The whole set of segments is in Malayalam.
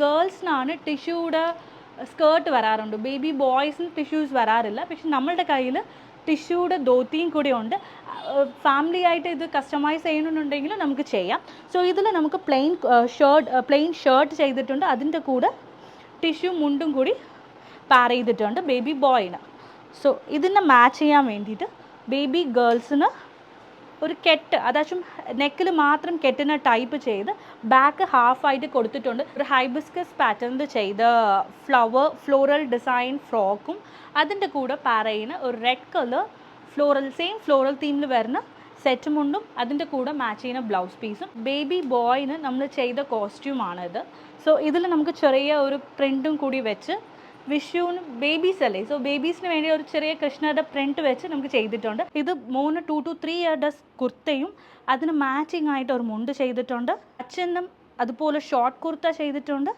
ഗേൾസിനാണ് ടിഷ്യൂടെ സ്കേർട്ട് വരാറുണ്ട്, ബേബി ബോയ്സിന് ടിഷ്യൂസ് വരാറില്ല. പക്ഷെ നമ്മളുടെ കയ്യിൽ ടിഷ്യൂടെ ധോത്തിയും കൂടി ഉണ്ട്. ഫാമിലി ആയിട്ട് ഇത് കസ്റ്റമൈസ് ചെയ്യണമെന്നുണ്ടെങ്കിൽ നമുക്ക് ചെയ്യാം. സോ ഇതിൽ നമുക്ക് പ്ലെയിൻ ഷർട്ട് ചെയ്തിട്ടുണ്ട്, അതിൻ്റെ കൂടെ ടിഷ്യൂ മുണ്ടും കൂടി പാർ ചെയ്തിട്ടുണ്ട് ബേബി ബോയിന്. സോ ഇതിനെ മാച്ച് ചെയ്യാൻ വേണ്ടിയിട്ട് ബേബി ഗേൾസിന് ഒരു കെട്ട്, അതായത് നെക്കിൽ മാത്രം കെട്ടിന് ടൈപ്പ് ചെയ്ത് ബാക്ക് ഹാഫായിട്ട് കൊടുത്തിട്ടുണ്ട്. ഒരു ഹൈബിസ്കസ് പാറ്റേൺ ചെയ്ത ഫ്ലോറൽ ഡിസൈൻ ഫ്രോക്കും അതിൻ്റെ കൂടെ പാരയിന് ഒരു റെഡ് കളർ സെയിം ഫ്ലോറൽ തീമിൽ വരുന്ന സെറ്റ് മുണ്ടും അതിൻ്റെ കൂടെ മാച്ച് ചെയ്യുന്ന ബ്ലൗസ് പീസും. ബേബി ബോയിന് നമ്മൾ ചെയ്ത കോസ്റ്റ്യൂമാണിത്. സോ ഇതിൽ നമുക്ക് ചെറിയ ഒരു പ്രിൻറ്റും കൂടി വെച്ച് വിഷുവിന് ബേബീസ് അല്ലേ, സോ ബേബീസിന് വേണ്ടി ഒരു ചെറിയ കൃഷ്ണയുടെ പ്രിൻറ്റ് വെച്ച് നമുക്ക് ചെയ്തിട്ടുണ്ട്. ഇത് 2 to 3 ഇയറുടെ കുർത്തയും അതിന് മാച്ചിങ് ആയിട്ട് ഒരു മുണ്ട് ചെയ്തിട്ടുണ്ട്. അച്ഛനും അതുപോലെ ഷോർട്ട് കുർത്ത ചെയ്തിട്ടുണ്ട്,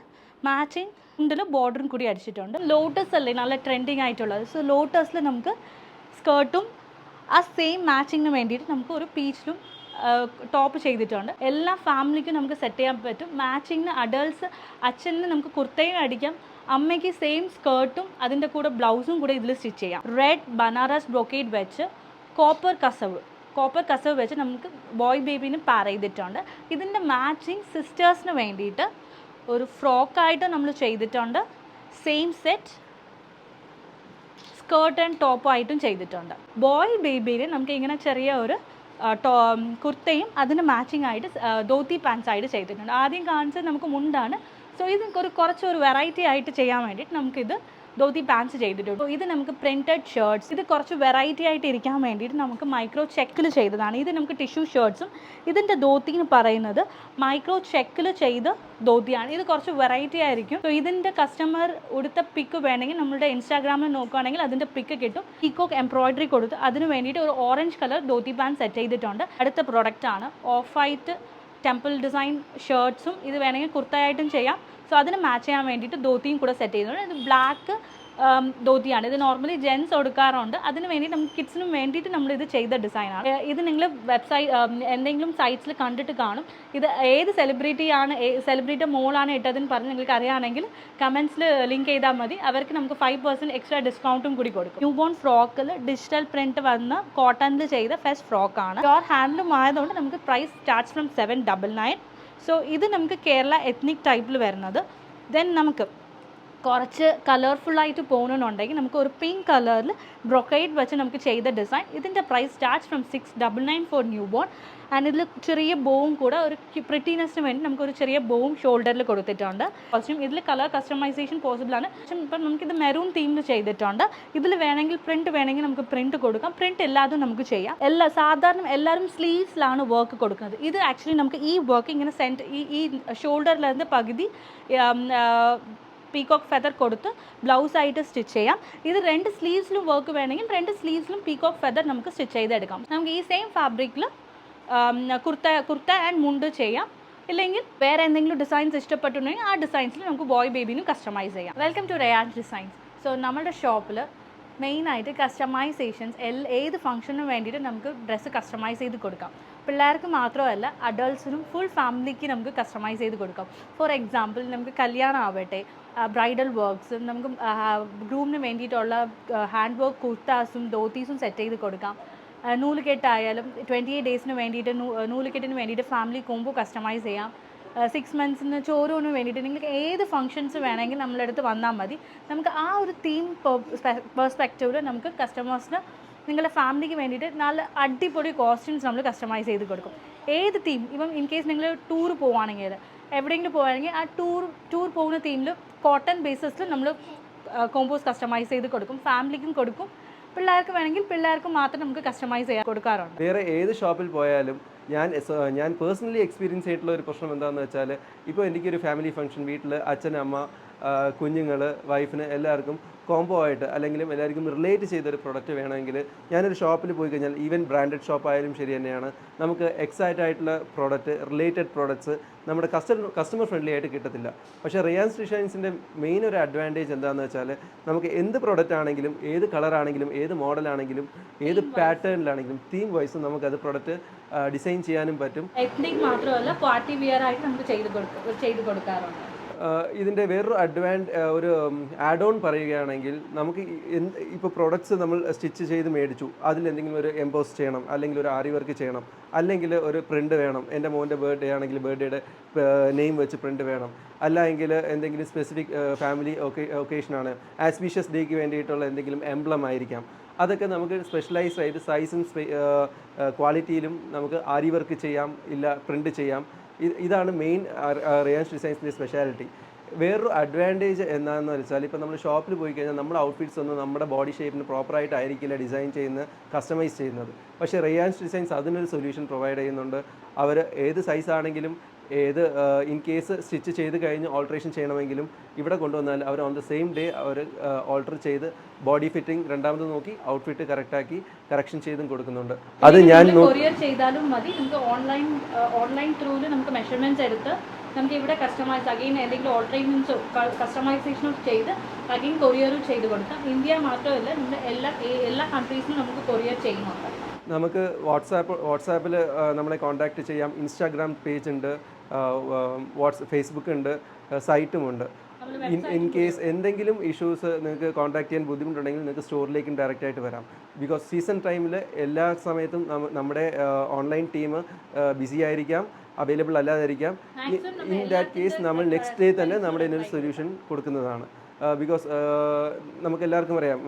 മാച്ചിങ് മുണ്ടിൽ ബോർഡറും കൂടി അടിച്ചിട്ടുണ്ട്. ലോട്ടസ് അല്ലേ നല്ല ട്രെൻഡിങ് ആയിട്ടുള്ളത്, സോ ലോട്ടസിൽ നമുക്ക് സ്കേർട്ടും ആ സെയിം മാച്ചിങ്ങിന് വേണ്ടിയിട്ട് നമുക്ക് ഒരു പീച്ചിലും ടോപ്പ് ചെയ്തിട്ടുണ്ട്. എല്ലാ ഫാമിലിക്കും നമുക്ക് സെറ്റ് ചെയ്യാൻ പറ്റും. മാച്ചിങ്ങിന് അഡൾട്ട്സ് അച്ഛന് നമുക്ക് കുർത്തയും അടിക്കാം, അമ്മയ്ക്ക് സെയിം സ്കേർട്ടും അതിൻ്റെ കൂടെ ബ്ലൗസും കൂടെ ഇതിൽ സ്റ്റിച്ച് ചെയ്യാം. റെഡ് ബനാറസ് ബ്രൊക്കേഡ് വെച്ച് കോപ്പർ കസവ് വെച്ച് നമുക്ക് ബോയ് ബേബീന് പാർ ചെയ്തിട്ടുണ്ട്. ഇതിൻ്റെ മാച്ചിങ് സിസ്റ്റേഴ്സിന് വേണ്ടിയിട്ട് ഒരു ഫ്രോക്കായിട്ട് നമ്മൾ ചെയ്തിട്ടുണ്ട്. സെയിം സെറ്റ് സ്കേർട്ട് ആൻഡ് ടോപ്പായിട്ടും ചെയ്തിട്ടുണ്ട്. ബോയ് ബേബിയിൽ നമുക്ക് ഇങ്ങനെ ചെറിയ ഒരു കുർത്തയും അതിന് മാച്ചിങ് ആയിട്ട് ധോത്തി പാൻസ് ആയിട്ട് ചെയ്തിട്ടുണ്ട്. ആദ്യം കാണിച്ചത് നമുക്ക് മുണ്ടാണ്. സോ ഇത് കുറച്ചൊരു വെറൈറ്റി ആയിട്ട് ചെയ്യാൻ വേണ്ടിയിട്ട് നമുക്കിത് ധോത്തി പാൻസ് ചെയ്തിട്ടുണ്ട്. ഇത് നമുക്ക് പ്രിൻറ്റഡ് ഷർട്ട്സ്, ഇത് കുറച്ച് വെറൈറ്റി ആയിട്ട് ഇരിക്കാൻ വേണ്ടിയിട്ട് നമുക്ക് മൈക്രോ ചെക്കിൽ ചെയ്തതാണ്. ഇത് നമുക്ക് ടിഷ്യൂ ഷർട്ട്സും ഇതിൻ്റെ ധോത്തിന്ന് പറയുന്നത് മൈക്രോ ചെക്കിൽ ചെയ്ത ധോത്തിയാണ്. ഇത് കുറച്ച് വെറൈറ്റി ആയിരിക്കും. സോ ഇതിൻ്റെ കസ്റ്റമർ ഉടുത്ത പിക്ക് വേണമെങ്കിൽ നമ്മുടെ ഇൻസ്റ്റാഗ്രാമിൽ നോക്കുകയാണെങ്കിൽ അതിൻ്റെ പിക്ക് കിട്ടും. പീക്കോക്ക് എംബ്രോയിഡറി കൊടുത്ത് അതിന് വേണ്ടിയിട്ട് ഒരു orange colour dhoti pants set ചെയ്തിട്ടുണ്ട്. അടുത്ത പ്രൊഡക്റ്റാണ് ഓഫ് വൈറ്റ് ടെമ്പിൾ ഡിസൈൻ ഷർട്ട്സും. ഇത് വേണമെങ്കിൽ കുർത്തയായിട്ടും ചെയ്യാം. സോ അതിന് മാച്ച് ചെയ്യാൻ വേണ്ടിയിട്ട് ധോത്തിയും കൂടെ സെറ്റ് ചെയ്തിട്ടുണ്ട്. ഇത് ബ്ലാക്ക് ധോത്തിയാണ്. ഇത് നോർമലി ജെൻസ് കൊടുക്കാറുണ്ട്. അതിന് വേണ്ടി നമുക്ക് കിഡ്സിനും വേണ്ടിയിട്ട് നമ്മളിത് ചെയ്ത ഡിസൈനാണ്. ഇത് നിങ്ങൾ എന്തെങ്കിലും സൈറ്റ്സിൽ കണ്ടിട്ട് കാണും. ഇത് ഏത് സെലിബ്രിറ്റി മോളാണ് ഇട്ടതെന്ന് പറഞ്ഞ് നിങ്ങൾക്ക് അറിയുകയാണെങ്കിൽ കമൻസിൽ ലിങ്ക് ചെയ്താൽ മതി. അവർക്ക് നമുക്ക് 5% എക്സ്ട്രാ ഡിസ്കൗണ്ടും കൂടി കൊടുക്കും. ന്യൂ ബോൺ ഫ്രോക്കിൽ ഡിജിറ്റൽ പ്രിൻറ്റ് വന്ന് കോട്ടണിൽ ചെയ്ത ഫസ്റ്റ് ഫ്രോക്കാണ്. പ്യോർ ഹാൻഡ്ലൂം ആയതുകൊണ്ട് നമുക്ക് പ്രൈസ് സ്റ്റാർട്ട്സ് ഫ്രം 799. സോ ഇത് നമുക്ക് കേരള എത്നിക് ടൈപ്പിൽ വരുന്നത്. ദെൻ നമുക്ക് കുറച്ച് കളർഫുള്ളായിട്ട് പോകണമെന്നുണ്ടെങ്കിൽ നമുക്ക് ഒരു പിങ്ക് കളറിൽ ബ്രൊക്കൈഡ് വെച്ച് നമുക്ക് ചെയ്ത ഡിസൈൻ. ഇതിൻ്റെ price starts from 699 for newborn. And ഇതിൽ ചെറിയ ബോവും കൂടെ ഒരു പ്രിറ്റിനെസ്സിന് വേണ്ടി നമുക്കൊരു ചെറിയ ബോവും ഷോൾഡറിൽ കൊടുത്തിട്ടുണ്ട്. കോസ്റ്റ്യൂം ഇതിൽ കളർ കസ്റ്റമൈസേഷൻ പോസിബിൾ ആണ്. ഇപ്പം നമുക്കിത് മെറൂൺ തീമിൽ ചെയ്തിട്ടുണ്ട്. ഇതിൽ വേണമെങ്കിൽ പ്രിൻറ്റ് വേണമെങ്കിൽ നമുക്ക് പ്രിൻറ്റ് കൊടുക്കാം. പ്രിൻറ്റ് എല്ലാതും നമുക്ക് ചെയ്യാം. സാധാരണ എല്ലാവരും സ്ലീവ്സിലാണ് വർക്ക് കൊടുക്കുന്നത്. ഇത് ആക്ച്വലി നമുക്ക് ഈ വർക്ക് ഇങ്ങനെ ഈ ഷോൾഡറിലിருந்து പകുതി പീകോക്ക് ഫെദർ കൊടുത്ത് ബ്ലൗസായിട്ട് സ്റ്റിച്ച് ചെയ്യാം. ഇത് 2 സ്ലീവ്സിലും വർക്ക് വേണമെങ്കിൽ 2 സ്ലീവ്സിലും പീകോക്ക് ഫെദർ നമുക്ക് സ്റ്റിച്ച് ചെയ്തെടുക്കാം. നമുക്ക് ഈ സെയിം ഫാബ്രിക്കിൽ കുർത്ത ആൻഡ് മുണ്ട് ചെയ്യാം. ഇല്ലെങ്കിൽ വേറെ എന്തെങ്കിലും ഡിസൈൻസ് ഇഷ്ടപ്പെട്ടുണ്ടെങ്കിൽ ആ ഡിസൈൻസിൽ നമുക്ക് ബോയ് ബേബിനും കസ്റ്റമൈസ് ചെയ്യാം. Welcome to Ryan's designs. So നമ്മുടെ ഷോപ്പിൽ മെയിനായിട്ട് കസ്റ്റമൈസേഷൻസ് ഏത് ഫംഗ്ഷനും വേണ്ടിയിട്ട് നമുക്ക് ഡ്രസ്സ് കസ്റ്റമൈസ് ചെയ്ത് കൊടുക്കാം. പിള്ളേർക്ക് മാത്രമല്ല അഡൾട്ട്സിനും ഫുൾ ഫാമിലിക്ക് നമുക്ക് കസ്റ്റമൈസ് ചെയ്ത് കൊടുക്കാം. ഫോർ എക്സാമ്പിൾ നമുക്ക് കല്യാണം ആവട്ടെ, ബ്രൈഡൽ വർക്ക്സും നമുക്ക് ഗ്രൂമിന് വേണ്ടിയിട്ടുള്ള ഹാൻഡ് വർക്ക് കുർത്താസും ധോത്തീസും സെറ്റ് ചെയ്ത് കൊടുക്കാം. നൂലുകെട്ടായാലും 28 ഡേയ്സിന് വേണ്ടിയിട്ട് നൂലുകെട്ടിന് വേണ്ടിയിട്ട് ഫാമിലി കോംബോ കസ്റ്റമൈസ് ചെയ്യാം. 6 മന്ത്സിന് ചോറൂന് വേണ്ടിയിട്ട് നിങ്ങൾക്ക് ഏത് ഫംഗ്ഷൻസ് വേണമെങ്കിൽ നമ്മളടുത്ത് വന്നാൽ മതി. നമുക്ക് ആ ഒരു തീം പെർസ്പെക്റ്റീവിൽ നമുക്ക് കസ്റ്റമേഴ്സിന് നിങ്ങളുടെ ഫാമിലിക്ക് വേണ്ടിയിട്ട് നല്ല അടിപൊളി കോസ്റ്റ്യൂംസ് നമ്മൾ കസ്റ്റമൈസ് ചെയ്ത് കൊടുക്കും. ഏത് തീം, ഇപ്പം ഇൻ കേസ് നിങ്ങൾ ടൂർ പോവുകയാണെങ്കിൽ എവിടെയെങ്കിലും പോവുകയാണെങ്കിൽ ആ ടൂർ പോകുന്ന തീമിൽ കോട്ടൺ ബേസിസിൽ നമ്മൾ കോമ്പോസ് കസ്റ്റമൈസ് ചെയ്ത് കൊടുക്കും. ഫാമിലിക്കും കൊടുക്കും, പിള്ളേർക്ക് വേണമെങ്കിൽ പിള്ളേർക്ക് മാത്രം നമുക്ക് കസ്റ്റമൈസ് ചെയ്യാൻ കൊടുക്കാറുണ്ട്. വേറെ ഏത് ഷോപ്പിൽ പോയാലും ഞാൻ പേഴ്സണലി എക്സ്പീരിയൻസ് ചെയ്തിട്ടുള്ള ഒരു പ്രശ്നം എന്താണെന്ന് വെച്ചാൽ, ഇപ്പോൾ എനിക്കൊരു ഫാമിലി ഫംഗ്ഷൻ, വീട്ടിൽ അച്ഛൻ, അമ്മ, കുഞ്ഞുങ്ങൾ, വൈഫിന് എല്ലാവർക്കും കോംബോ ആയിട്ട് അല്ലെങ്കിലും എല്ലാവർക്കും റിലേറ്റ് ചെയ്തൊരു പ്രൊഡക്റ്റ് വേണമെങ്കിൽ ഞാനൊരു ഷോപ്പിൽ പോയി കഴിഞ്ഞാൽ, ഈവൻ ബ്രാൻഡഡ് ഷോപ്പ് ആയാലും ശരി തന്നെയാണ്, നമുക്ക് എക്സൈറ്റ് ആയിട്ടുള്ള പ്രോഡക്റ്റ്, റിലേറ്റഡ് പ്രോഡക്റ്റ്സ് നമ്മുടെ കസ്റ്റമർ ഫ്രണ്ട്ലി ആയിട്ട് കിട്ടത്തില്ല. പക്ഷേ റിയാൻസ് ഡിസൈൻസിൻ്റെ മെയിൻ ഒരു അഡ്വാൻറ്റേജ് എന്താണെന്ന് വെച്ചാൽ, നമുക്ക് എന്ത് പ്രോഡക്റ്റ് ആണെങ്കിലും, ഏത് കളറാണെങ്കിലും, ഏത് മോഡലാണെങ്കിലും, ഏത് പാറ്റേണിലാണെങ്കിലും തീം വൈസും നമുക്കത് പ്രോഡക്റ്റ് ഡിസൈൻ ചെയ്യാനും പറ്റും. എത്നിക് മാത്രമല്ല പാർട്ടി വിയർ ആയിട്ട് നമുക്ക് ചെയ്ത് കൊടുക്കാറുണ്ട്. ഇതിൻ്റെ വേറൊരു ഒരു ആഡ് ഓൺ പറയുകയാണെങ്കിൽ നമുക്ക് ഇപ്പോൾ പ്രൊഡക്ട്സ് നമ്മൾ സ്റ്റിച്ച് ചെയ്ത് മേടിച്ചു, അതിലെന്തെങ്കിലും ഒരു എംബോസ് ചെയ്യണം, അല്ലെങ്കിൽ ഒരു ആരി വർക്ക് ചെയ്യണം, അല്ലെങ്കിൽ ഒരു പ്രിൻ്റ് വേണം. എൻ്റെ മോൻ്റെ ബർത്ത്ഡേ ആണെങ്കിൽ ബർത്ത്ഡേയുടെ നെയിം വെച്ച് പ്രിൻ്റ് വേണം, അല്ലെങ്കിൽ എന്തെങ്കിലും സ്പെസിഫിക് ഫാമിലി ഒക്കേഷനാണ്, ആസ്പീഷ്യസ് ഡേക്ക് വേണ്ടിയിട്ടുള്ള എന്തെങ്കിലും എംബ്ലം ആയിരിക്കാം. അതൊക്കെ നമുക്ക് സ്പെഷ്യലൈസ്ഡ് ആയിട്ട് സൈസും ക്വാളിറ്റിയിലും നമുക്ക് ആരി വർക്ക് ചെയ്യാം, ഇല്ല പ്രിൻ്റ് ചെയ്യാം. ഇതാണ് മെയിൻ റിയാൻസ് ഡിസൈൻസിൻ്റെ സ്പെഷ്യാലിറ്റി. വേറൊരു അഡ്വാൻറ്റേജ് എന്താണെന്ന് വെച്ചാൽ, ഇപ്പോൾ നമ്മൾ ഷോപ്പിൽ പോയി കഴിഞ്ഞാൽ നമ്മുടെ ഔട്ട്ഫിറ്റ്സ് ഒന്നും നമ്മുടെ ബോഡി ഷേപ്പിന് പ്രോപ്പറായിട്ടായിരിക്കില്ല ഡിസൈൻ ചെയ്യുന്നത്, കസ്റ്റമൈസ് ചെയ്യുന്നത്. പക്ഷേ റിയാൻസ് ഡിസൈൻസ് അതിനൊരു സൊല്യൂഷൻ പ്രൊവൈഡ് ചെയ്യുന്നുണ്ട്. അവർ ഏത് സൈസാണെങ്കിലും ഏത് ഇൻ കേസ് സ്റ്റിച്ച് ചെയ്ത് കഴിഞ്ഞ് ഓൾട്രേഷൻ ചെയ്യണമെങ്കിലും ഇവിടെ കൊണ്ടുവന്നാൽ അവർ on the same day our alter ചെയ്ത് ബോഡി ഫിറ്റിംഗ് രണ്ടാമത് നോക്കി ഔട്ട്ഫിറ്റ് കറക്റ്റാക്കി കറക്ഷൻ ചെയ്തും കൊടുക്കുന്നുണ്ട്. അത് ഞാൻ കൊറിയർ ചെയ്താലും മതി. നമുക്ക് ഓൺലൈൻ ത്രൂവിൽ നമുക്ക് മെഷർമെൻറ്റ്സ് എടുത്ത് നമുക്ക് ഇവിടെ കസ്റ്റമൈസ് അഗെയിൻ എന്തെങ്കിലും ഓൾട്ടറേഷൻസോ കസ്റ്റമൈസേഷനോ ചെയ്ത് അഗെയിൻ കൊറിയറും ചെയ്ത് കൊടുക്കാം. ഇന്ത്യ മാത്രമല്ല, നമ്മുടെ എല്ലാ കൺട്രീസിലും നമുക്ക് കൊറിയർ ചെയ്യുന്നുണ്ട്. നമുക്ക് വാട്സാപ്പിൽ നമ്മളെ കോൺടാക്റ്റ് ചെയ്യാം. ഇൻസ്റ്റാഗ്രാം പേജ് ഉണ്ട്, ഫേസ്ബുക്ക് ഉണ്ട്, സൈറ്റുമുണ്ട്. ഇൻ കേസ് എന്തെങ്കിലും ഇഷ്യൂസ് നിങ്ങൾക്ക് കോൺടാക്ട് ചെയ്യാൻ ബുദ്ധിമുട്ടുണ്ടെങ്കിൽ നിങ്ങൾക്ക് സ്റ്റോറിലേക്കും ഡയറക്റ്റ് ആയിട്ട് വരാം. ബിക്കോസ് സീസൺ ടൈമിൽ എല്ലാ സമയത്തും നമ്മുടെ ഓൺലൈൻ ടീം ബിസി ആയിരിക്കാം, അവൈലബിൾ അല്ലാതിരിക്കാം. ഇൻ ദാറ്റ് കേസ് നമ്മൾ നെക്സ്റ്റ് ഡേ തന്നെ നമ്മുടെ ഇതിനൊരു സൊല്യൂഷൻ കൊടുക്കുന്നതാണ്. ബിക്കോസ് നമുക്കെല്ലാവർക്കും അറിയാം,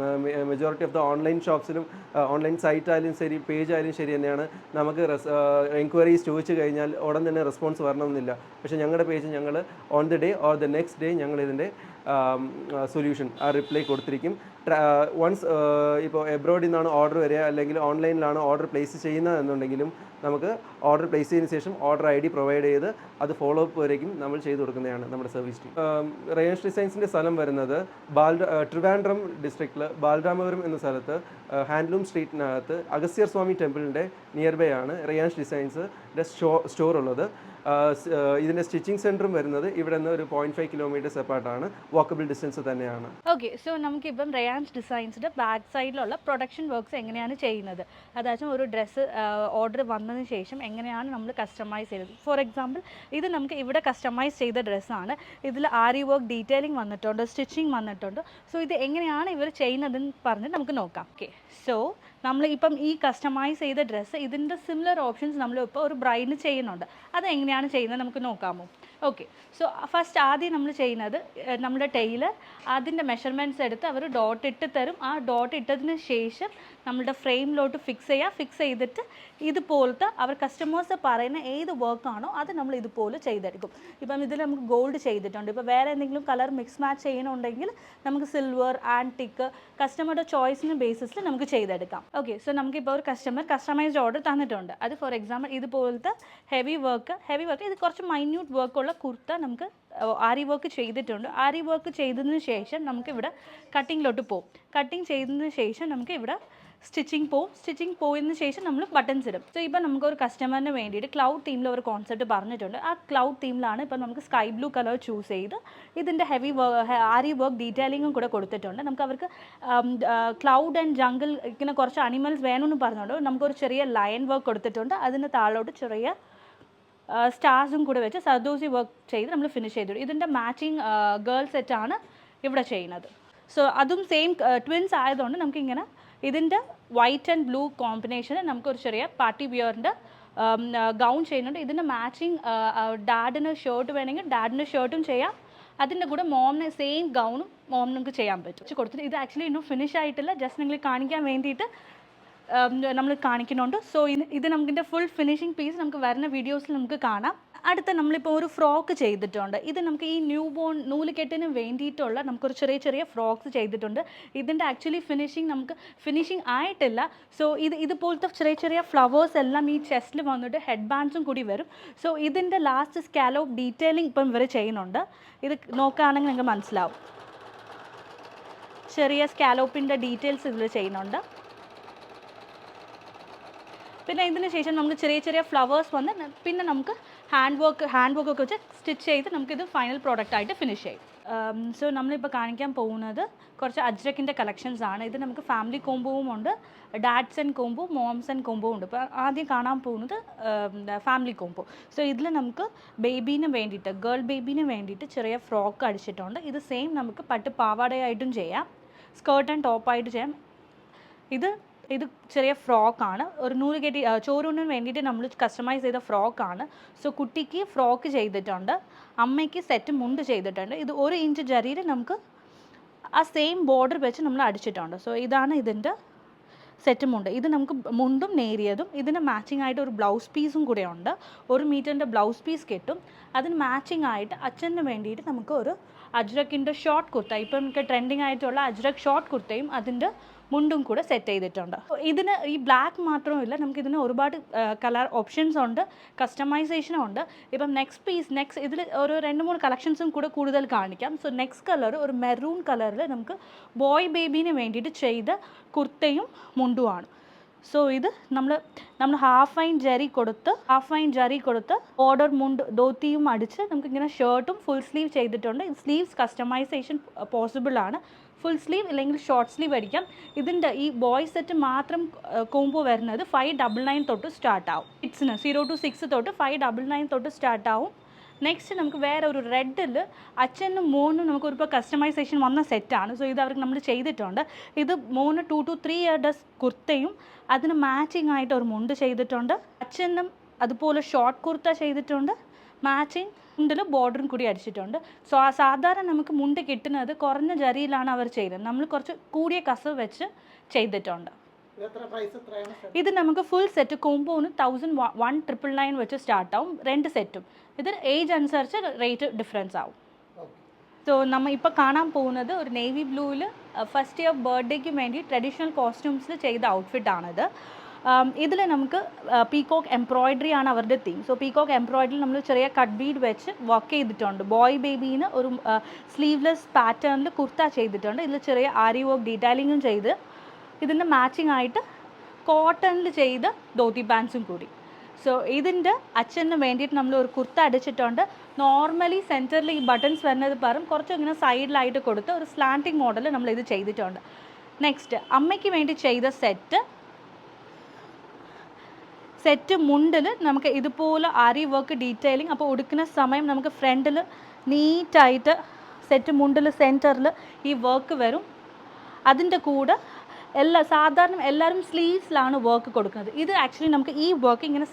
majority of the online ഷോപ്സിലും online site ആയാലും ശരി, പേജ് ആയാലും ശരി തന്നെയാണ്, നമുക്ക് എൻക്വയറീസ് ചോദിച്ചു കഴിഞ്ഞാൽ ഉടൻ തന്നെ റെസ്പോൺസ് വരണമെന്നില്ല. പക്ഷേ ഞങ്ങളുടെ പേജ് ഞങ്ങൾ on the day or the next day ഞങ്ങൾ ഇതിൻ്റെ സൊല്യൂഷൻ റിപ്ലൈ കൊടുത്തിരിക്കും. വൺസ് ഇപ്പോൾ എബ്രോഡിൽ നിന്നാണ് ഓർഡർ വരിക, അല്ലെങ്കിൽ ഓൺലൈനിലാണ് ഓർഡർ പ്ലേസ് ചെയ്യുന്നതെന്നുണ്ടെങ്കിലും നമുക്ക് ഓർഡർ പ്ലേസ് ചെയ്തതിന് ശേഷം ഓർഡർ ID പ്രൊവൈഡ് ചെയ്ത് അത് ഫോളോ അപ്പ് വരേക്കും നമ്മൾ ചെയ്തു കൊടുക്കുന്നതാണ് നമ്മുടെ സർവീസ് ടീം. റിയാൻസ് ഡിസൈൻസിൻ്റെ സ്ഥലം വരുന്നത് ട്രിവാൻഡ്രം ഡിസ്ട്രിക്റ്റിൽ ബാലരാമപുരം എന്ന സ്ഥലത്ത് handloom സ്ട്രീറ്റിനകത്ത് Agastyar Swami ടെമ്പിളിൻ്റെ near by ആണ് റിയാൻസ് ഡിസൈൻസിൻ്റെ സ്റ്റോർ ഉള്ളത്. ഇതിൻ്റെ സ്റ്റിച്ചിങ് സെൻറ്ററും വരുന്നത് ഇവിടെ നിന്ന് ഒരു 0.5 കിലോമീറ്റേഴ്സ് അപ്പാർട്ടാണ്, വാക്കബിൾ ഡിസ്റ്റൻസ് തന്നെയാണ്. ഓക്കെ, സോ നമുക്കിപ്പം റിയാൻസ് ഡിസൈൻസിൻ്റെ ബാക്ക് സൈഡിലുള്ള പ്രൊഡക്ഷൻ വർക്ക്സ് എങ്ങനെയാണ് ചെയ്യുന്നത്, അതായത് ഒരു ഡ്രസ്സ് ഓർഡർ വന്നതിന് ശേഷം എങ്ങനെയാണ് നമ്മൾ കസ്റ്റമൈസ് ചെയ്തത്. ഫോർ എക്സാമ്പിൾ, ഇത് നമുക്ക് ഇവിടെ കസ്റ്റമൈസ് ചെയ്ത ഡ്രസ്സാണ്. ഇതിൽ ആരി വർക്ക് ഡീറ്റെയിലിംഗ് വന്നിട്ടുണ്ട്, സ്റ്റിച്ചിങ് വന്നിട്ടുണ്ട്. സോ ഇത് എങ്ങനെയാണ് ഇവർ ചെയ്യുന്നതെന്ന് പറഞ്ഞ് നമുക്ക് നോക്കാം. ഓക്കെ, സോ നമ്മൾ ഇപ്പം ഈ കസ്റ്റമൈസ് ചെയ്ത ഡ്രസ്സ് ഇതിൻ്റെ സിമിലർ ഓപ്ഷൻസ് നമ്മളിപ്പോൾ ഒരു ബ്രൈഡിന് ചെയ്യുന്നുണ്ട്. അതെങ്ങനെയാണ് ചെയ്യുന്നത് നമുക്ക് നോക്കാമോ? ഓക്കെ, സോ ഫസ്റ്റ് ആദ്യം നമ്മൾ ചെയ്യുന്നത്, നമ്മുടെ ടൈലർ അതിൻ്റെ മെഷർമെൻറ്റ്സ് എടുത്ത് അവർ ഡോട്ട് ഇട്ട് തരും. ആ ഡോട്ട് ഇട്ടതിന് ശേഷം നമ്മളുടെ ഫ്രെയിമിലോട്ട് ഫിക്സ് ചെയ്തിട്ട് ഇതുപോലത്തെ അവർ കസ്റ്റമേഴ്സ് പറയുന്ന ഏത് വർക്കാണോ അത് നമ്മൾ ഇതുപോലെ ചെയ്തെടുക്കും. ഇപ്പം ഇതിൽ നമുക്ക് ഗോൾഡ് ചെയ്തിട്ടുണ്ട്. ഇപ്പോൾ വേറെ എന്തെങ്കിലും കളർ മിക്സ് മാച്ച് ചെയ്യണമെന്നുണ്ടെങ്കിൽ നമുക്ക് സിൽവർ, ആൻറ്റിക്ക് കസ്റ്റമറുടെ ചോയ്സിന് ബേസിസിൽ നമുക്ക് ചെയ്തെടുക്കാം. ഓക്കെ, സോ നമുക്കിപ്പോൾ ഒരു കസ്റ്റമൈസ്ഡ് ഓർഡർ തന്നിട്ടുണ്ട്. അത് ഫോർ എക്സാമ്പിൾ ഇതുപോലത്തെ ഹെവി വർക്ക് ഇത് കുറച്ച് മൈന്യൂട്ട് വർക്കുള്ള കുർത്ത നമുക്ക് ആരി വർക്ക് ചെയ്തിട്ടുണ്ട്. ആരി വർക്ക് ചെയ്തതിന് ശേഷം നമുക്കിവിടെ കട്ടിങ്ങിലോട്ട് പോകും. കട്ടിങ് ചെയ്തതിന് ശേഷം നമുക്ക് ഇവിടെ സ്റ്റിച്ചിങ് പോയതിന് ശേഷം നമ്മൾ ബട്ടൺസ് ഇടും. സോ ഇപ്പോൾ നമുക്കൊരു കസ്റ്റമറിന് വേണ്ടിയിട്ട് ക്ലൗഡ് തീമിൽ ഒരു കോൺസെപ്റ്റ് പറഞ്ഞിട്ടുണ്ട്. ആ ക്ലൗഡ് തീമിലാണ് ഇപ്പോൾ നമുക്ക് സ്കൈ ബ്ലൂ കളർ ചൂസ് ചെയ്ത് ഇതിൻ്റെ ആരി വർക്ക് ഡീറ്റെയിലിങ്ങും കൂടെ കൊടുത്തിട്ടുണ്ട്. നമുക്ക് അവർക്ക് ക്ലൗഡ് ആൻഡ് ജംഗിൾ ഇങ്ങനെ കുറച്ച് അനിമൽസ് വേണമെന്ന് പറഞ്ഞുകൊണ്ട് നമുക്കൊരു ചെറിയ ലയൺ വർക്ക് കൊടുത്തിട്ടുണ്ട്. അതിന് താഴോട്ട് ചെറിയ സ്റ്റാർസും കൂടെ വെച്ച് സർദോസി വർക്ക് ചെയ്ത് നമ്മൾ ഫിനിഷ് ചെയ്തു. ഇതിൻ്റെ മാച്ചിങ് ഗേൾ സെറ്റാണ് ഇവിടെ ചെയ്യുന്നത്. സോ അതും സെയിം ട്വിൻസ് ആയതുകൊണ്ട് നമുക്കിങ്ങനെ ഇതിൻ്റെ വൈറ്റ് ആൻഡ് ബ്ലൂ കോമ്പിനേഷന് നമുക്കൊരു ചെറിയ പാർട്ടി വിയറിൻ്റെ ഗൗൺ ചെയ്യുന്നുണ്ട്. ഇതിൻ്റെ മാച്ചിങ് ഡാഡിന് ഷർട്ട് വേണമെങ്കിൽ ഡാഡിൻ്റെ ഷർട്ടും ചെയ്യാം. അതിൻ്റെ കൂടെ മോമിന് സെയിം ഗൗണും നമുക്ക് ചെയ്യാൻ പറ്റും. കൊടുത്തിട്ട് ഇത് ആക്ച്വലി ഇന്നും ഫിനിഷ് ആയിട്ടില്ല, ജസ്റ്റ് നിങ്ങൾ കാണിക്കാൻ വേണ്ടിയിട്ട് നമ്മൾ കാണിക്കുന്നുണ്ട്. സോ ഇത് നമുക്കിൻ്റെ ഫുൾ ഫിനിഷിംഗ് പീസ് നമുക്ക് വരുന്ന വീഡിയോസിൽ നമുക്ക് കാണാം. അടുത്ത നമ്മളിപ്പോൾ ഒരു ഫ്രോക്ക് ചെയ്തിട്ടുണ്ട്. ഇത് നമുക്ക് ഈ ന്യൂ ബോൺ നൂലുകെട്ടിന് വേണ്ടിയിട്ടുള്ള നമുക്കൊരു ചെറിയ ഫ്രോക്സ് ചെയ്തിട്ടുണ്ട്. ഇതിൻ്റെ ആക്ച്വലി ഫിനിഷിംഗ് ആയിട്ടില്ല. സോ ഇതുപോലത്തെ ചെറിയ ഫ്ലവേഴ്സ് എല്ലാം ഈ ചെസ്റ്റിൽ വന്നിട്ട് ഹെഡ് ബാൻഡ്സും കൂടി വരും. സോ ഇതിൻ്റെ ലാസ്റ്റ് സ്കാലോപ്പ് ഡീറ്റെയിലിംഗ് ഇപ്പം ഇവർ ചെയ്യുന്നുണ്ട്. ഇത് നോക്കുകയാണെങ്കിൽ നിങ്ങൾക്ക് മനസ്സിലാവും. ചെറിയ സ്കാലോപ്പിൻ്റെ ഡീറ്റെയിൽസ് ഇതിൽ ചെയ്യുന്നുണ്ട്. പിന്നെ ഇതിന് ശേഷം നമുക്ക് ചെറിയ ഫ്ലവേഴ്സ് വന്ന് പിന്നെ നമുക്ക് ഹാൻഡ് വർക്ക് ഒക്കെ വെച്ച് സ്റ്റിച്ച് ചെയ്ത് നമുക്കിത് ഫൈനൽ പ്രോഡക്റ്റ് ആയിട്ട് ഫിനിഷ് ചെയ്യും. സോ നമ്മളിപ്പോൾ കാണിക്കാൻ പോകുന്നത് കുറച്ച് അജ്രക്കിൻ്റെ കളക്ഷൻസ് ആണ്. ഇത് നമുക്ക് ഫാമിലി കോംബോവും ഉണ്ട്, dads and combo, moms and combo ഉണ്ട്. ഇപ്പോൾ ആദ്യം കാണാൻ പോകുന്നത് ഫാമിലി കോംബോ. സോ ഇതിൽ നമുക്ക് ബേബീന് വേണ്ടിയിട്ട്, ഗേൾ ബേബീന് വേണ്ടിയിട്ട് ചെറിയ ഫ്രോക്ക് അടിച്ചിട്ടുണ്ട്. ഇത് സെയിം നമുക്ക് പട്ട് പാവാടയായിട്ടും ചെയ്യാം, സ്കേർട്ട് ആൻഡ് ടോപ്പായിട്ട് ചെയ്യാം. ഇത് ചെറിയ ഫ്രോക്കാണ്, ഒരു നൂല് കെട്ടി ചോറൂണിന് വേണ്ടിയിട്ട് നമ്മൾ കസ്റ്റമൈസ് ചെയ്ത ഫ്രോക്കാണ്. സോ കുട്ടിക്ക് ഫ്രോക്ക് ചെയ്തിട്ടുണ്ട്, അമ്മയ്ക്ക് സെറ്റ് മുണ്ട് ചെയ്തിട്ടുണ്ട്. ഇത് 1 ഇഞ്ച് ജരിയിൽ നമുക്ക് ആ സെയിം ബോർഡർ വെച്ച് നമ്മൾ അടിച്ചിട്ടുണ്ട്. സോ ഇതാണ് ഇതിൻ്റെ സെറ്റ് മുണ്ട്. ഇത് നമുക്ക് മുണ്ടും നേരിയതും ഇതിന് മാച്ചിങ് ആയിട്ട് ഒരു ബ്ലൗസ് പീസും കൂടെ ഉണ്ട്. 1 മീറ്ററിൻ്റെ ബ്ലൗസ് പീസ് കിട്ടും. അതിന് മാച്ചിങ് ആയിട്ട് അച്ഛന് വേണ്ടിയിട്ട് നമുക്ക് ഒരു അജ്രക്കിൻ്റെ ഷോർട്ട് കുർത്ത, ഇപ്പം നമുക്ക് ട്രെൻഡിങ് ആയിട്ടുള്ള അജ്രക് ഷോർട്ട് കുർത്തയും അതിൻ്റെ മുണ്ടും കൂടെ സെറ്റ് ചെയ്തിട്ടുണ്ട്. ഇതിന് ഈ ബ്ലാക്ക് മാത്രമില്ല, നമുക്കിതിന് ഒരുപാട് കളർ ഓപ്ഷൻസ് ഉണ്ട്, കസ്റ്റമൈസേഷനും ഉണ്ട്. ഇപ്പം നെക്സ്റ്റ് ഇതിൽ ഒരു 2-3 കളക്ഷൻസും കൂടെ കൂടുതൽ കാണിക്കാം. സോ നെക്സ്റ്റ് കളർ ഒരു മെറൂൺ കളറിൽ നമുക്ക് ബോയ് ബേബീന് വേണ്ടിയിട്ട് ചെയ്ത കുർത്തയും മുണ്ടുമാണ്. സോ ഇത് നമ്മൾ ഹാഫ് ഫൈൻ ജരി കൊടുത്ത് ബോർഡർ മുണ്ട് ധോത്തിയും അടിച്ച് നമുക്കിങ്ങനെ ഷർട്ടും ഫുൾ സ്ലീവ് ചെയ്തിട്ടുണ്ട്. സ്ലീവ്സ് കസ്റ്റമൈസേഷൻ പോസിബിൾ ആണ്. ഫുൾ സ്ലീവ് അല്ലെങ്കിൽ ഷോർട്ട് സ്ലീവ് അടിക്കാം. ഇതിൻ്റെ ഈ ബോയ് സെറ്റ് മാത്രം കോംബോ വരുന്നത് 599 തൊട്ട് സ്റ്റാർട്ടാവും. കിഡ്സിന് 0 to 6 തൊട്ട് 599 തൊട്ട് സ്റ്റാർട്ടാവും. നെക്സ്റ്റ് നമുക്ക് വേറെ ഒരു റെഡിൽ അച്ഛനും മോനും നമുക്ക് ഇപ്പോൾ കസ്റ്റമൈസേഷൻ വന്ന സെറ്റാണ്. സോ ഇത് അവർക്ക് നമ്മൾ ചെയ്തിട്ടുണ്ട്. ഇത് മോന് 2 to 3 ഇയറുടെ കുർത്തയും അതിന് മാച്ചിങ് ആയിട്ട് ഒരു മുണ്ട് ചെയ്തിട്ടുണ്ട്. അച്ഛനും അതുപോലെ ഷോർട്ട് കുർത്ത ചെയ്തിട്ടുണ്ട്, മാച്ചിങ് മുണ്ടിൽ ബോർഡറും കൂടി അടിച്ചിട്ടുണ്ട്. സോ സാധാരണ നമുക്ക് മുണ്ട് കിട്ടുന്നത് കുറഞ്ഞ ജരിയിലാണ് അവർ ചെയ്തത്, നമ്മൾ കുറച്ച് കൂടിയ കസവ് വെച്ച് ചെയ്തിട്ടുണ്ട്. ഇത് നമുക്ക് ഫുൾ സെറ്റ് കോംബോന് 1199 വെച്ച് സ്റ്റാർട്ടാവും, 2 സെറ്റും. ഇത് ഏജ് അനുസരിച്ച് റേറ്റ് ഡിഫറൻസ് ആവും. സോ നമ്മൾ ഇപ്പോൾ കാണാൻ പോകുന്നത് ഒരു നേവി ബ്ലൂവിൽ ഫസ്റ്റ് ഇയർ ബർത്ത്ഡേക്ക് വേണ്ടി ട്രഡീഷണൽ കോസ്റ്റ്യൂംസിൽ ചെയ്ത ഔട്ട്ഫിറ്റാണിത്. ഇതിൽ നമുക്ക് പീകോക്ക് എംബ്രോയ്ഡറി ആണ് അവരുടെ തീം. സോ പീകോക്ക് എംബ്രോയ്ഡറി നമ്മൾ ചെറിയ കട്ട് ബീഡ് വെച്ച് വർക്ക് ചെയ്തിട്ടുണ്ട്. ബോയ് ബേബീന് ഒരു സ്ലീവ്ലെസ് പാറ്റേണിൽ കുർത്ത ചെയ്തിട്ടുണ്ട്. ഇതിൽ ചെറിയ ആരി വർക്ക് ഡീറ്റെയിലിങ്ങും ചെയ്ത് ഇതിൻ്റെ മാച്ചിങ് ആയിട്ട് കോട്ടണിൽ ചെയ്ത ധോത്തി പാൻസും കൂടി. സോ ഇതിൻ്റെ അച്ഛന് വേണ്ടിയിട്ട് നമ്മൾ ഒരു കുർത്ത അടിച്ചിട്ടുണ്ട്. നോർമലി സെൻറ്ററിൽ ഈ ബട്ടൺസ് വരുന്നത് പകരം കുറച്ച് ഇങ്ങനെ സൈഡിലായിട്ട് കൊടുത്ത് ഒരു സ്ലാൻറ്റിങ് മോഡൽ നമ്മൾ ഇത് ചെയ്തിട്ടുണ്ട്. നെക്സ്റ്റ് അമ്മയ്ക്ക് വേണ്ടി ചെയ്ത സെറ്റ് മുണ്ടിൽ നമുക്ക് ഇതുപോലെ ആരി വർക്ക് ഡീറ്റെയിലിംഗ്. അപ്പോൾ ഉടുക്കുന്ന സമയം നമുക്ക് ഫ്രണ്ടിൽ നീറ്റായിട്ട് സെറ്റ് മുണ്ടിൽ സെൻറ്ററിൽ ഈ വർക്ക് വരും. അതിൻ്റെ കൂടെ സാധാരണ എല്ലാവരും സ്ലീവ്സിലാണ് വർക്ക് കൊടുക്കുന്നത്. ഇത് ആക്ച്വലി നമുക്ക് ഈ വർക്ക് ഇങ്ങനെ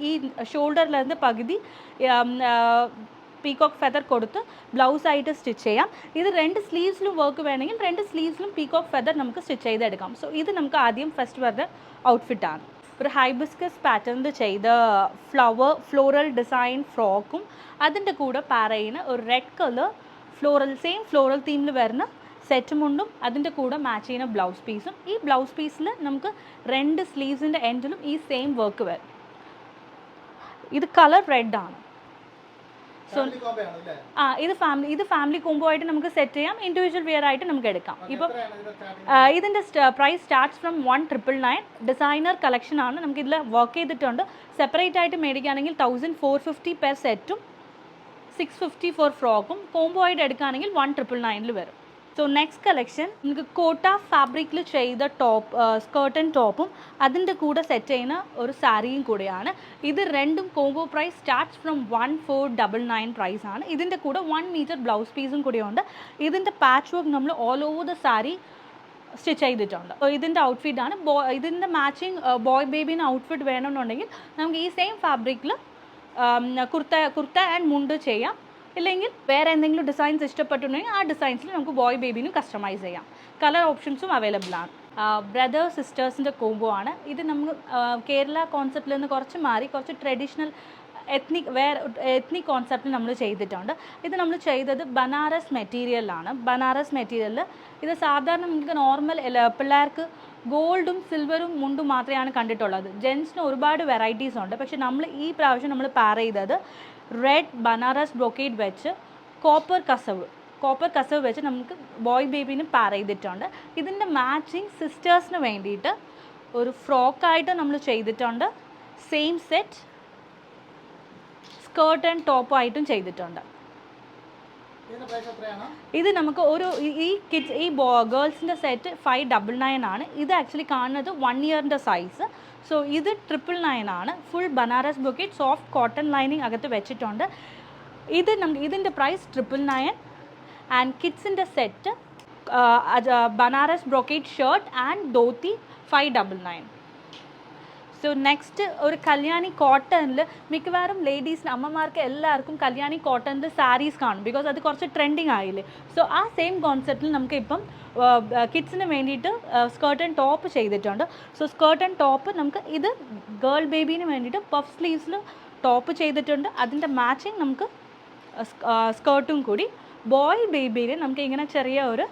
ഈ ഷോൾഡറിലിருந்து പകുതി പീകോക്ക് ഫെദർ കൊടുത്ത് ബ്ലൗസായിട്ട് സ്റ്റിച്ച് ചെയ്യാം. ഇത് 2 സ്ലീവ്സിലും വർക്ക് വേണമെങ്കിൽ 2 സ്ലീവ്സിലും പീകോക്ക് ഫെദർ നമുക്ക് സ്റ്റിച്ച് ചെയ്തെടുക്കാം. സോ ഇത് നമുക്ക് ആദ്യം ഫസ്റ്റ് വരുന്ന ഔട്ട്ഫിറ്റാണ്. ഒരു ഹൈബിസ്കസ് പാറ്റേണിൽ ചെയ്ത ഫ്ലോറൽ ഡിസൈൻ ഫ്രോക്കും അതിൻ്റെ കൂടെ പാരയിന് ഒരു റെഡ് കളർ സെയിം ഫ്ലോറൽ തീമിൽ വരുന്ന സെറ്റ് മുണ്ടും അതിൻ്റെ കൂടെ മാച്ച് ചെയ്യുന്ന ബ്ലൗസ് പീസും. ഈ ബ്ലൗസ് പീസിൽ നമുക്ക് 2 സ്ലീവ്സിൻ്റെ എൻഡിലും ഈ സെയിം വർക്ക് വരും. ഇത് കളർ റെഡ് ആണ്. സോ ഇത് ഫാമിലി കോംബോ ആയിട്ട് നമുക്ക് സെറ്റ് ചെയ്യാം, ഇൻഡിവിജ്വൽ വെയർ ആയിട്ട് നമുക്ക് എടുക്കാം. ഇപ്പം ഇതിൻ്റെ price starts from 1999. Designer collection ആണ്, നമുക്ക് ഇതിൽ വർക്ക് ചെയ്തിട്ടുണ്ട്. സെപ്പറേറ്റ് ആയിട്ട് മേടിക്കുകയാണെങ്കിൽ 1450 പെർ സെറ്റും 650 ഫോർ ഫ്രോക്കും. കോംബോ ആയിട്ട് എടുക്കുകയാണെങ്കിൽ 1999 വരും. സോ നെക്സ്റ്റ് കളക്ഷൻ നമുക്ക് കോട്ട ഫാബ്രിക്കിൽ ചെയ്ത സ്കേർട്ട് ആൻഡ് ടോപ്പും അതിൻ്റെ കൂടെ സെറ്റ് ചെയ്യുന്ന ഒരു സാരിയും കൂടെയാണ്. ഇത് രണ്ടും combo price starts from 1499 price ആണ്. ഇതിൻ്റെ കൂടെ 1 മീറ്റർ ബ്ലൗസ് പീസും കൂടെയുണ്ട്. ഇതിൻ്റെ പാച്ച് വർക്ക് നമ്മൾ all over the sari stitch ചെയ്തിട്ടുണ്ട്. സോ ഇതിൻ്റെ ഔട്ട്ഫിറ്റാണ്. ഇതിൻ്റെ മാച്ചിങ് ബോയ് ബേബീന് ഔട്ട്ഫിറ്റ് വേണമെന്നുണ്ടെങ്കിൽ നമുക്ക് ഈ സെയിം ഫാബ്രിക്കിൽ കുർത്ത ആൻഡ് മുണ്ട് ചെയ്യാം. ഇല്ലെങ്കിൽ വേറെ എന്തെങ്കിലും ഡിസൈൻസ് ഇഷ്ടപ്പെട്ടുണ്ടെങ്കിൽ ആ ഡിസൈൻസിൽ നമുക്ക് ബോയ് ബേബീനും കസ്റ്റമൈസ് ചെയ്യാം. കളർ ഓപ്ഷൻസും അവൈലബിൾ ആണ്. ബ്രദർ സിസ്റ്റേഴ്സിൻ്റെ കോംബോ ആണ്. ഇത് നമുക്ക് കേരള കോൺസെപ്റ്റിൽ നിന്ന് കുറച്ച് മാറി കുറച്ച് ട്രഡീഷണൽ എത്നിക് കോൺസെപ്റ്റിൽ നമ്മൾ ചെയ്തിട്ടുണ്ട്. ഇത് നമ്മൾ ചെയ്തത് ബനാറസ് മെറ്റീരിയലാണ്. ബനാറസ് മെറ്റീരിയലിൽ ഇത് സാധാരണ നമുക്ക് നോർമൽ പിള്ളേർക്ക് ഗോൾഡും സിൽവറും മുണ്ടും മാത്രമാണ് കണ്ടിട്ടുള്ളത്. ജെൻസിന് ഒരുപാട് വെറൈറ്റീസ് ഉണ്ട്. പക്ഷേ നമ്മൾ ഈ പ്രാവശ്യം നമ്മൾ പാർ ചെയ്തത് റെഡ് ബനാറസ് ബ്രൊക്കേഡ് വെച്ച് കോപ്പർ കസവ് വെച്ച് നമുക്ക് ബോയ് ബേബീന് പാർ ചെയ്തിട്ടുണ്ട്. ഇതിൻ്റെ മാച്ചിങ് സിസ്റ്റേഴ്സിന് വേണ്ടിയിട്ട് ഒരു ഫ്രോക്കായിട്ട് നമ്മൾ ചെയ്തിട്ടുണ്ട്. സെയിം സെറ്റ് സ്കേർട്ട് ആൻഡ് ടോപ്പായിട്ടും ചെയ്തിട്ടുണ്ട്. ഇത് നമുക്ക് ഈ കിഡ്സ് ഈ ഗേൾസിൻ്റെ സെറ്റ് 599 ആണ്. ഇത് ആക്ച്വലി കാണുന്നത് 1 ഇയറിൻ്റെ സൈസ്. സോ ഇത് 999 ആണ്. Full Banaras ബൊക്കറ്റ് soft cotton lining അകത്ത് വെച്ചിട്ടുണ്ട്. ഇത് ഇതിൻ്റെ price 999. And കിഡ്സിൻ്റെ set Banaras brocade shirt and dhoti 599. So next ഒരു കല്യാണി കോട്ടണിൽ മിക്കവാറും ലേഡീസിന് അമ്മമാർക്ക് എല്ലാവർക്കും കല്യാണി കോട്ടണിൽ സാരീസ് കാണും, ബിക്കോസ് അത് കുറച്ച് ട്രെൻഡിങ് ആയില്ലേ. സോ ആ സെയിം കോൺസെപ്റ്റിൽ നമുക്ക് ഇപ്പം കിഡ്സിന് വേണ്ടിയിട്ട് സ്കേർട്ട് ആൻഡ് ടോപ്പ് ചെയ്തിട്ടുണ്ട്. സോ സ്കേർട്ട് ആൻഡ് ടോപ്പ് നമുക്ക് ഇത് ഗേൾ ബേബീന് വേണ്ടിയിട്ട് പഫ് സ്ലീവ്സിൽ ടോപ്പ് ചെയ്തിട്ടുണ്ട്. അതിൻ്റെ മാച്ചിങ് നമുക്ക് സ്കേർട്ടും കൂടി. ബോയ് ബേബിയിൽ നമുക്ക് ഇങ്ങനെ ചെറിയ ഒരു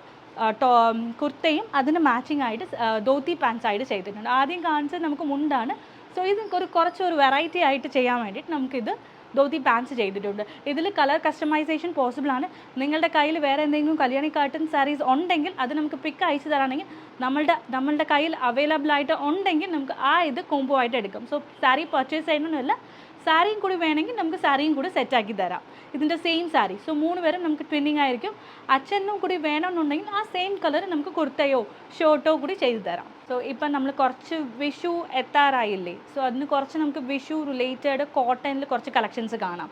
കുർത്തയും അതിന് മാച്ചിങ് ആയിട്ട് ധോത്തി പാൻസ് ആയിട്ട് ചെയ്തിട്ടുണ്ട്. ആദ്യം കാണിച്ചത് നമുക്ക് മുണ്ടാണ്. സോ ഇത് കുറച്ചൊരു വെറൈറ്റി ആയിട്ട് ചെയ്യാൻ വേണ്ടിയിട്ട് നമുക്കിത് ധോത്തി പാൻസ് ചെയ്തിട്ടുണ്ട്. ഇതിൽ കളർ കസ്റ്റമൈസേഷൻ പോസിബിൾ ആണ്. നിങ്ങളുടെ കയ്യിൽ വേറെ എന്തെങ്കിലും കല്യാണി കാട്ടൺ സാരീസ് ഉണ്ടെങ്കിൽ അത് നമുക്ക് പിക്ക് അയച്ചു തരാണെങ്കിൽ നമ്മളുടെ കയ്യിൽ അവൈലബിൾ ആയിട്ട് ഉണ്ടെങ്കിൽ നമുക്ക് ഇത് കോംബോ ആയിട്ട് എടുക്കാം. സോ സാരി പർച്ചേസ് ചെയ്യണമെന്നല്ല, സാരിയും കൂടി വേണമെങ്കിൽ നമുക്ക് സാരിയും കൂടി സെറ്റാക്കി തരാം. ഇതിൻ്റെ സെയിം സാരി. സോ 3 പേരും നമുക്ക് ട്വിന്നിങ് ആയിരിക്കും. അച്ഛനും കൂടി വേണമെന്നുണ്ടെങ്കിൽ ആ സെയിം കളർ നമുക്ക് കുർത്തയോ ഷർട്ടോ കൂടി ചെയ്തു തരാം. സോ ഇപ്പം നമ്മൾ കുറച്ച് വിഷു എത്താറായില്ലേ. സോ അതിന് കുറച്ച് നമുക്ക് വിഷു റിലേറ്റഡ് കോട്ടണിൽ കുറച്ച് കളക്ഷൻസ് കാണാം.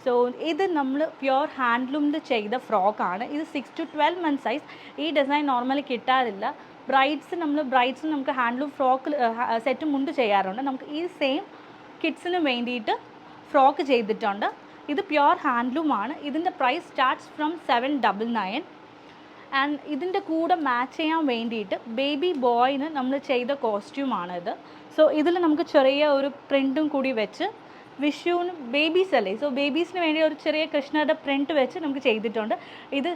സോ ഇത് നമ്മൾ പ്യുവർ ഹാൻഡ്ലൂമിൽ ചെയ്ത ഫ്രോക്കാണ്. ഇത് 6 to 12 months സൈസ്. ഈ ഡിസൈൻ നോർമലി കിട്ടാറില്ല. ബ്രൈഡ്സിന് നമുക്ക് ഹാൻഡ്ലൂം ഫ്രോക്ക് സെറ്റ് മുണ്ട് ചെയ്യാറുണ്ട്. നമുക്ക് ഈ സെയിം കിഡ്സിന് വേണ്ടിയിട്ട് ഫ്രോക്ക് ചെയ്തിട്ടുണ്ട്. ഇത് പ്യുവർ ഹാൻഡ്ലൂമാണ്. ഇതിൻ്റെ പ്രൈസ് സ്റ്റാർട്ട്സ് ഫ്രം 799. ആൻഡ് ഇതിൻ്റെ കൂടെ മാച്ച് ചെയ്യാൻ വേണ്ടിയിട്ട് ബേബി ബോയിന് നമ്മൾ ചെയ്ത കോസ്റ്റ്യൂമാണിത്. സോ ഇതിൽ നമുക്ക് ചെറിയ ഒരു പ്രിൻറ്റും കൂടി വെച്ച് വിഷുവിന് ബേബീസ് അല്ലേ, സോ ബേബീസിന് വേണ്ടി ഒരു ചെറിയ കൃഷ്ണയുടെ പ്രിൻറ്റ് വെച്ച് നമുക്ക് ചെയ്തിട്ടുണ്ട്. ഇത്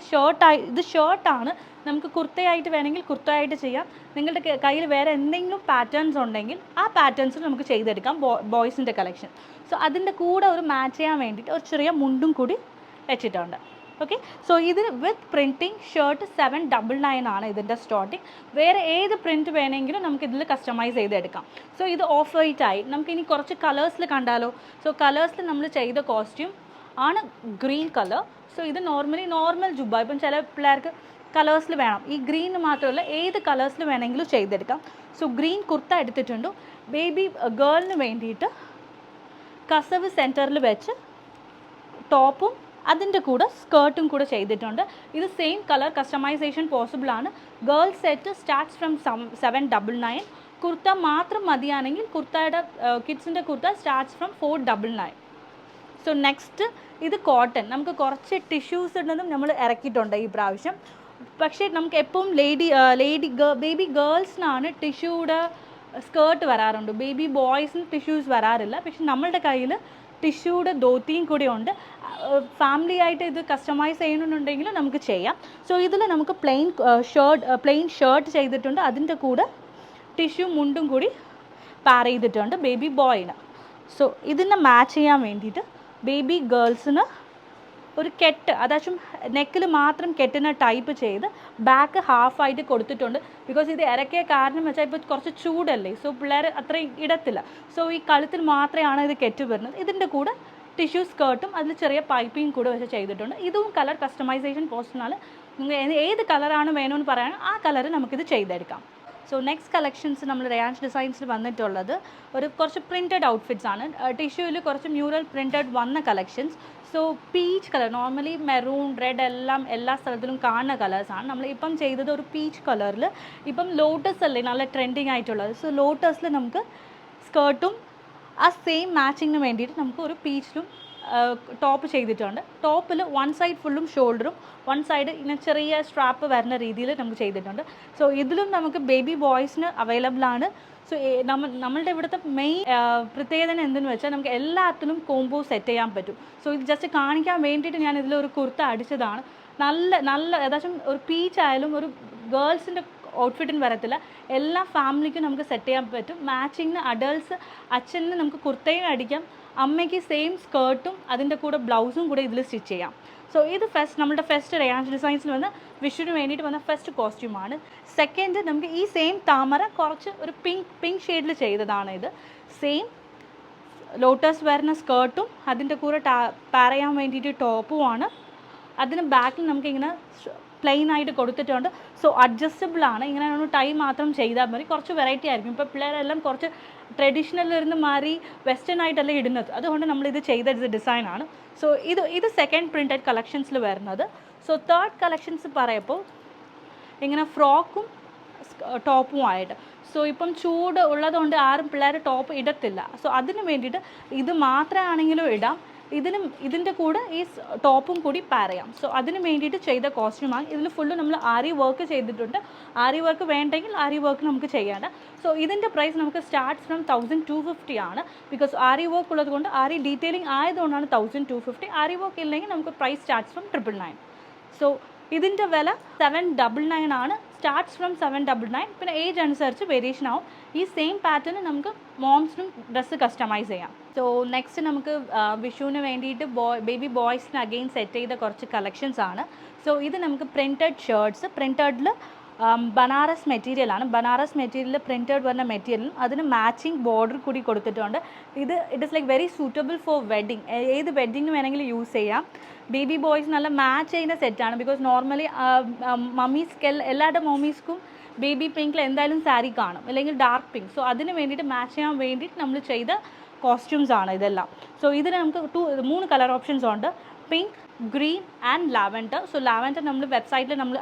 ഷർട്ടാണ്. നമുക്ക് കുർത്തയായിട്ട് വേണമെങ്കിൽ കുർത്തയായിട്ട് ചെയ്യാം. നിങ്ങളുടെ കയ്യിൽ വേറെ എന്തെങ്കിലും പാറ്റേൺസ് ഉണ്ടെങ്കിൽ ആ പാറ്റേൺസിൽ നമുക്ക് ചെയ്തെടുക്കാം ബോയ്സിൻ്റെ കളക്ഷൻ. സോ അതിൻ്റെ കൂടെ ഒരു മാച്ച് ചെയ്യാൻ വേണ്ടിയിട്ട് ഒരു ചെറിയ മുണ്ടും കൂടി വെച്ചിട്ടുണ്ട്. ഓക്കെ, സോ ഇത് വിത്ത് പ്രിൻറ്റിങ് ഷർട്ട് 799 ആണ് ഇതിൻ്റെ സ്റ്റാർട്ടിങ്. വേറെ ഏത് പ്രിൻറ്റ് വേണമെങ്കിലും നമുക്ക് ഇതിൽ കസ്റ്റമൈസ് ചെയ്തെടുക്കാം. സോ ഇത് ഓഫ് വൈറ്റ് ആയി. നമുക്കിനി കുറച്ച് കളേഴ്സിൽ കണ്ടാലോ. സോ കളേഴ്സിൽ നമ്മൾ ചെയ്ത കോസ്റ്റ്യൂം ആണ് ഗ്രീൻ കളർ. സോ ഇത് നോർമൽ ജുബ്ബ. ഇപ്പം ചില പിള്ളേർക്ക് കളേഴ്സിൽ വേണം. ഈ ഗ്രീൻ മാത്രമല്ല, ഏത് കളേഴ്സിൽ വേണമെങ്കിലും ചെയ്തെടുക്കാം. സോ ഗ്രീൻ കുർത്ത എടുത്തിട്ടുണ്ട്. ബേബി ഗേളിന് വേണ്ടിയിട്ട് കസവ് സെൻറ്ററിൽ വെച്ച് ടോപ്പും അതിൻ്റെ കൂടെ സ്കേർട്ടും കൂടെ ചെയ്തിട്ടുണ്ട്. ഇത് സെയിം കളർ കസ്റ്റമൈസേഷൻ പോസിബിൾ ആണ്. Girl set starts from 799. Kurta മാത്രം മതിയാണെങ്കിൽ കിഡ്സിൻ്റെ kurta starts from 499. So next ഇത് കോട്ടൺ. നമുക്ക് കുറച്ച് ടിഷ്യൂസ് ഉണ്ടെന്നും നമ്മൾ ഇറക്കിയിട്ടുണ്ട് ഈ പ്രാവശ്യം. പക്ഷേ നമുക്ക് എപ്പോഴും ബേബി ഗേൾസിനാണ് ടിഷ്യൂയുടെ സ്കേർട്ട് വരാറുണ്ട്. ബേബി ബോയ്സിന് ടിഷ്യൂസ് വരാറില്ല. പക്ഷെ നമ്മളുടെ കയ്യിൽ ടിഷ്യൂയുടെ ധോത്തിയും കൂടി ഉണ്ട്. ഫാമിലി ആയിട്ട് ഇത് കസ്റ്റമൈസ് ചെയ്യണമെന്നുണ്ടെങ്കിൽ നമുക്ക് ചെയ്യാം. സോ ഇതിൽ നമുക്ക് പ്ലെയിൻ ഷർട്ട് ചെയ്തിട്ടുണ്ട്. അതിൻ്റെ കൂടെ ടിഷ്യൂ മുണ്ടും കൂടി പാർ ചെയ്തിട്ടുണ്ട് ബേബി ബോയിന്. സോ ഇതിനെ മാച്ച് ചെയ്യാൻ വേണ്ടിയിട്ട് ബേബി ഗേൾസിന് ഒരു കെട്ട്, അതായത് നെക്കിൽ മാത്രം കെട്ടിന് ടൈപ്പ് ചെയ്ത് ബാക്ക് ഹാഫായിട്ട് കൊടുത്തിട്ടുണ്ട്. ബിക്കോസ് ഇത് ഇറക്കിയ കാരണം വെച്ചാൽ ഇപ്പോൾ കുറച്ച് ചൂടല്ലേ, സോ പിള്ളേർ അത്രയും ഇടത്തില്ല. സോ ഈ കഴുത്തിൽ മാത്രമാണ് ഇത് കെറ്റ് വരുന്നത്. ഇതിൻ്റെ കൂടെ ടിഷ്യൂ സ്കേർട്ടും അതിൽ ചെറിയ പൈപ്പിംഗ് കൂടെ വെച്ച് ചെയ്തിട്ടുണ്ട്. ഇതും കളർ കസ്റ്റമൈസേഷൻ പോസ്റ്റിനാൽ നിങ്ങൾ ഏത് കളറാണ് വേണമെന്ന് പറയുകയാണ് ആ കളർ നമുക്കിത് ചെയ്തെടുക്കാം. സോ നെക്സ്റ്റ് കളക്ഷൻസ് നമ്മൾ റയാൻസ് ഡിസൈൻസിൽ വന്നിട്ടുള്ളത് കുറച്ച് പ്രിൻറ്റഡ് ഔട്ട്ഫിറ്റ്സ് ആണ്. ടിഷ്യൂവിൽ കുറച്ച് മ്യൂറൽ പ്രിൻറ്റഡ് വന്ന collections. So peach colour, normally maroon, red എല്ലാ സ്ഥലത്തിലും കാണുന്ന കളേഴ്സാണ്. നമ്മൾ ഇപ്പം ചെയ്തത് ഒരു പീച്ച് കളറിൽ. ഇപ്പം ലോട്ടസ് അല്ലേ നല്ല ട്രെൻഡിങ് ആയിട്ടുള്ളത്. സോ ലോട്ടസിൽ നമുക്ക് സ്കേർട്ടും ആ സെയിം മാച്ചിങ്ങിന് വേണ്ടിയിട്ട് നമുക്ക് ഒരു പീച്ചിലും ടോപ്പ് ചെയ്തിട്ടുണ്ട്. ടോപ്പിൽ 1 സൈഡ് ഫുള്ളും ഷോൾഡറും 1 സൈഡ് ഇങ്ങനെ ചെറിയ സ്ട്രാപ്പ് വരുന്ന രീതിയിൽ നമുക്ക് ചെയ്തിട്ടുണ്ട്. സോ ഇതിലും നമുക്ക് ബേബി ബോയ്സിന് അവൈലബിൾ ആണ്. സോ നമ്മളുടെ ഇവിടുത്തെ മെയിൻ പ്രത്യേകത എന്തെന്ന് വെച്ചാൽ നമുക്ക് എല്ലാത്തിനും കോംബോ സെറ്റ് ചെയ്യാൻ പറ്റും. സോ ഇത് ജസ്റ്റ് കാണിക്കാൻ വേണ്ടിയിട്ട് ഞാൻ ഇതിലൊരു കുർത്ത അടിച്ചതാണ്. നല്ല ഏകദേശം ഒരു പീച്ച് ആയാലും ഒരു ഗേൾസിൻ്റെ ഔട്ട്ഫിറ്റിന് വരത്തില്ല. എല്ലാ ഫാമിലിക്കും നമുക്ക് സെറ്റ് ചെയ്യാൻ പറ്റും. മാച്ചിങ്ങിന് അഡൾട്ട്സ് അച്ഛന് നമുക്ക് കുർത്തയും അടിക്കാം, അമ്മയ്ക്ക് സെയിം സ്കേർട്ടും അതിൻ്റെ കൂടെ ബ്ലൗസും കൂടെ ഇതിൽ സ്റ്റിച്ച് ചെയ്യാം. സോ ഇത് നമ്മുടെ ഫസ്റ്റ് റയാൻസ് ഡിസൈൻസിൽ വന്ന വിഷുവിന് വേണ്ടിയിട്ട് വന്ന ഫസ്റ്റ് കോസ്റ്റ്യൂമാണ്. സെക്കൻഡ് നമുക്ക് ഈ സെയിം താമര കുറച്ച് ഒരു പിങ്ക് ഷെയ്ഡിൽ ചെയ്തതാണ്. ഇത് സെയിം ലോട്ടസ് വരുന്ന സ്കേർട്ടും അതിൻ്റെ കൂടെ പാർ ചെയ്യാൻ വേണ്ടിയിട്ട് ടോപ്പുമാണ്. അതിന് ബാക്കിൽ നമുക്കിങ്ങനെ പ്ലെയിൻ ആയിട്ട് കൊടുത്തിട്ടുണ്ട്. സോ അഡ്ജസ്റ്റബിൾ ആണ്. ഇങ്ങനെ ഒന്ന് ടൈ മാത്രം ചെയ്താൽ മതി. കുറച്ച് വെറൈറ്റി ആയിരിക്കും. ഇപ്പോൾ പിള്ളേരെല്ലാം കുറച്ച് ട്രഡീഷണലിലിരുന്ന് മാറി വെസ്റ്റേൺ ആയിട്ടല്ല ഇടുന്നത്. അതുകൊണ്ട് നമ്മളിത് ചെയ്ത ഡിസൈനാണ്. സോ ഇത് സെക്കൻഡ് പ്രിൻറ്റഡ് കളക്ഷൻസിൽ വരുന്നത്. സോ തേർഡ് കളക്ഷൻസ് പറയുമ്പോൾ ഇങ്ങനെ ഫ്രോക്കും ടോപ്പുമായിട്ട്. സോ ഇപ്പം ചൂട് ഉള്ളതുകൊണ്ട് ആരും പിള്ളേർ ടോപ്പ് ഇടത്തില്ല. സോ അതിന് വേണ്ടിയിട്ട് ഇത് മാത്രമാണെങ്കിലും ഇടാം. ഇതിൻ്റെ കൂടെ ഈ ടോപ്പും കൂടി പാർ ചെയ്യാം. സോ അതിന് വേണ്ടിയിട്ട് ചെയ്ത കോസ്റ്റ്യൂമാണ്. ഇതിൽ ഫുള്ള് നമ്മൾ ആരി വർക്ക് ചെയ്തിട്ടുണ്ട്. ആരി വർക്ക് വേണ്ടെങ്കിൽ ആരി വർക്ക് നമുക്ക് ചെയ്യേണ്ട. സോ ഇതിൻ്റെ പ്രൈസ് നമുക്ക് സ്റ്റാർട്ട് ഫ്രം 1250 ആണ്. ബിക്കോസ് ആരി വർക്ക് ഉള്ളത് കൊണ്ട്, ആരി ഡീറ്റെയിലിംഗ് ആയതുകൊണ്ടാണ് 1250. ആരി വർക്ക് ഇല്ലെങ്കിൽ നമുക്ക് പ്രൈസ് സ്റ്റാർട്ട്സ് ഫ്രം 999. സോ ഇതിൻ്റെ വില 799 ആണ്. Starts from 799. പിന്നെ ഏജ് അനുസരിച്ച് വേരിയേഷൻ ആവും. ഈ സെയിം പാറ്റേൺ നമുക്ക് മോംസിനും ഡ്രസ്സ് കസ്റ്റമൈസ് ചെയ്യാം. സോ നെക്സ്റ്റ് നമുക്ക് വിഷുവിന് വേണ്ടിയിട്ട് ബേബി ബോയ്സിന് അഗെയിൻ സെറ്റ് ചെയ്ത കുറച്ച് കളക്ഷൻസ് ആണ്. സോ ഇത് നമുക്ക് പ്രിൻറ്റഡ് ഷർട്ട്സ്, പ്രിൻറ്റഡിൽ ബനാറസ് മെറ്റീരിയലാണ്. ബനാറസ് മെറ്റീരിയൽ പ്രിൻറ്റഡ് വരുന്ന മെറ്റീരിയലും അതിന് മാച്ചിങ് ബോർഡർ കൂടി കൊടുത്തിട്ടുണ്ട്. It is like very suitable for wedding. ഏത് വെഡ്ഡിങ്ങിന് വേണമെങ്കിലും യൂസ് ചെയ്യാം. ബേബി ബോയ്സ് നല്ല മാച്ച് ചെയ്യുന്ന സെറ്റാണ്. ബിക്കോസ് നോർമലി മമ്മീസ്ക്ക് എല്ലാവരുടെ മമ്മീസ്ക്കും ബേബി പിങ്കിൽ എന്തായാലും സാരി കാണും, അല്ലെങ്കിൽ ഡാർക്ക് പിങ്ക്. സോ അതിന് വേണ്ടിയിട്ട് മാച്ച് ചെയ്യാൻ വേണ്ടിയിട്ട് നമ്മൾ ചെയ്ത കോസ്റ്റ്യൂംസ് ആണ് ഇതെല്ലാം. സോ ഇതിന് നമുക്ക് 3 കളർ ഓപ്ഷൻസ് ഉണ്ട്: pink, green and lavender. So lavender നമ്മൾ വെബ്സൈറ്റിൽ നമ്മൾ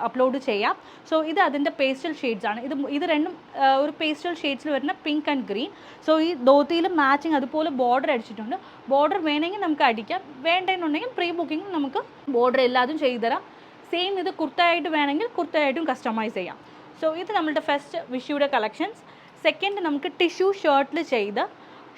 അപ്ലോഡ് ചെയ്യാം. സോ ഇത് അതിൻ്റെ പേസ്റ്റൽ ഷെയ്ഡ്സ് ആണ്. ഇത് രണ്ടും ഒരു പേസ്റ്റൽ ഷെയ്ഡ്സിൽ വരുന്ന പിങ്ക് ആൻഡ് ഗ്രീൻ. സോ ഈ ധോത്തിയിൽ മാച്ചിങ് അതുപോലെ ബോർഡർ അടിച്ചിട്ടുണ്ട്. ബോർഡർ വേണമെങ്കിൽ നമുക്ക് അടിക്കാം, വേണ്ടെന്നുണ്ടെങ്കിൽ പ്രീ ബുക്കിംഗ് നമുക്ക് ബോർഡർ എല്ലാതും ചെയ്തു തരാം. സെയിം ഇത് കുർത്തയായിട്ട് വേണമെങ്കിൽ കുർത്തയായിട്ടും കസ്റ്റമൈസ് ചെയ്യാം. സോ ഇത് നമ്മളുടെ ഫസ്റ്റ് വിഷുയുടെ കളക്ഷൻസ്. സെക്കൻഡ് നമുക്ക് ടിഷ്യൂ ഷർട്ടിൽ ചെയ്ത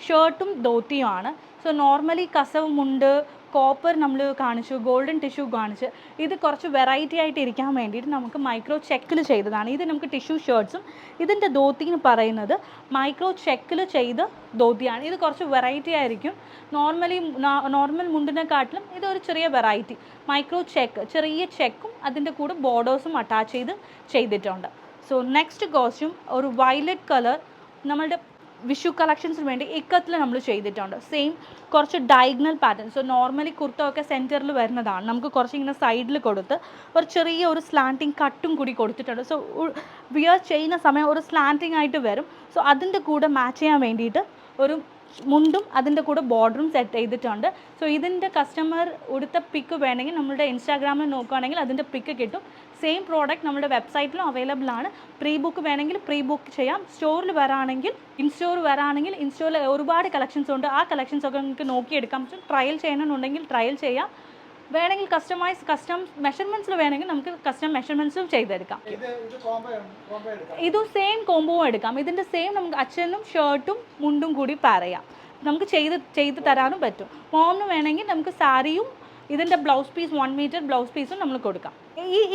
ഷർട്ടും ധോത്തിയുമാണ്. സോ നോർമലി കസവ് മുണ്ട്, കോപ്പർ നമ്മൾ കാണിച്ചു, ഗോൾഡൻ ടിഷ്യൂ കാണിച്ച്. ഇത് കുറച്ച് വെറൈറ്റി ആയിട്ട് ഇരിക്കാൻ വേണ്ടിയിട്ട് നമുക്ക് മൈക്രോ ചെക്കിൽ ചെയ്തതാണ്. ഇത് നമുക്ക് ടിഷ്യൂ ഷർട്ട്സും. ഇതിൻ്റെ ധോത്തി എന്ന് പറയുന്നത് മൈക്രോ ചെക്കിൽ ചെയ്ത ധോത്തിയാണ്. ഇത് കുറച്ച് വെറൈറ്റി ആയിരിക്കും. നോർമൽ മുണ്ടിനെക്കാട്ടിലും ഇതൊരു ചെറിയ വെറൈറ്റി. മൈക്രോ ചെക്ക്, ചെറിയ ചെക്കും അതിൻ്റെ കൂടെ ബോർഡേഴ്സും അറ്റാച്ച് ചെയ്തിട്ടുണ്ട്. സോ നെക്സ്റ്റ് കോസ്റ്റ്യൂം ഒരു വയലറ്റ് കളർ നമ്മളുടെ വിഷു കളക്ഷൻസിന് വേണ്ടി ഇക്കത്തിൽ നമ്മൾ ചെയ്തിട്ടുണ്ട്. സെയിം കുറച്ച് diagonal pattern. So normally kurta ഒക്കെ സെൻറ്ററിൽ വരുന്നതാണ്. നമുക്ക് കുറച്ച് ഇങ്ങനെ സൈഡിൽ കൊടുത്ത് ഒരു ചെറിയ ഒരു സ്ലാൻറ്റിങ് കട്ടും കൂടി കൊടുത്തിട്ടുണ്ട്. സോ വിയർ ചെയ്യുന്ന സമയം ഒരു സ്ലാൻറ്റിങ് ആയിട്ട് വരും. സോ അതിൻ്റെ കൂടെ മാച്ച് ചെയ്യാൻ വേണ്ടിയിട്ട് ഒരു മുണ്ടും അതിൻ്റെ കൂടെ ബോർഡറും സെറ്റ് ചെയ്തിട്ടുണ്ട്. സോ ഇതിൻ്റെ കസ്റ്റമർ ഉടുത്ത പിക്ക് വേണമെങ്കിൽ നമ്മളുടെ ഇൻസ്റ്റാഗ്രാമിൽ നോക്കുകയാണെങ്കിൽ അതിൻ്റെ പിക്ക് കിട്ടും. സെയിം പ്രോഡക്റ്റ് നമ്മുടെ വെബ്സൈറ്റിലും അവൈലബിൾ ആണ്. പ്രീ ബുക്ക് വേണമെങ്കിൽ പ്രീ ബുക്ക് ചെയ്യാം. സ്റ്റോറിൽ വരാണെങ്കിൽ ഇൻസ്റ്റോറിൽ ഒരുപാട് കളക്ഷൻസ് ഉണ്ട്. ആ കളക്ഷൻസ് ഒക്കെ നിങ്ങൾക്ക് നോക്കിയെടുക്കാം. ട്രയൽ ചെയ്യണമെന്നുണ്ടെങ്കിൽ ട്രയൽ ചെയ്യാം. വേണമെങ്കിൽ കസ്റ്റം മെഷർമെൻറ്റ്സിൽ വേണമെങ്കിൽ നമുക്ക് കസ്റ്റം മെഷർമെൻറ്റ്സും ചെയ്തെടുക്കാം. ഇതും സെയിം കോംബോവും എടുക്കാം. ഇതിൻ്റെ സെയിം നമുക്ക് അച്ഛനും ഷർട്ടും മുണ്ടും കൂടി പാർ ചെയ്യാം. നമുക്ക് ചെയ്ത് തരാനും പറ്റും. മോമിന് വേണമെങ്കിൽ നമുക്ക് സാരിയും ഇതിൻ്റെ ബ്ലൗസ് പീസ് 1 മീറ്റർ ബ്ലൗസ് പീസും നമ്മൾ കൊടുക്കാം.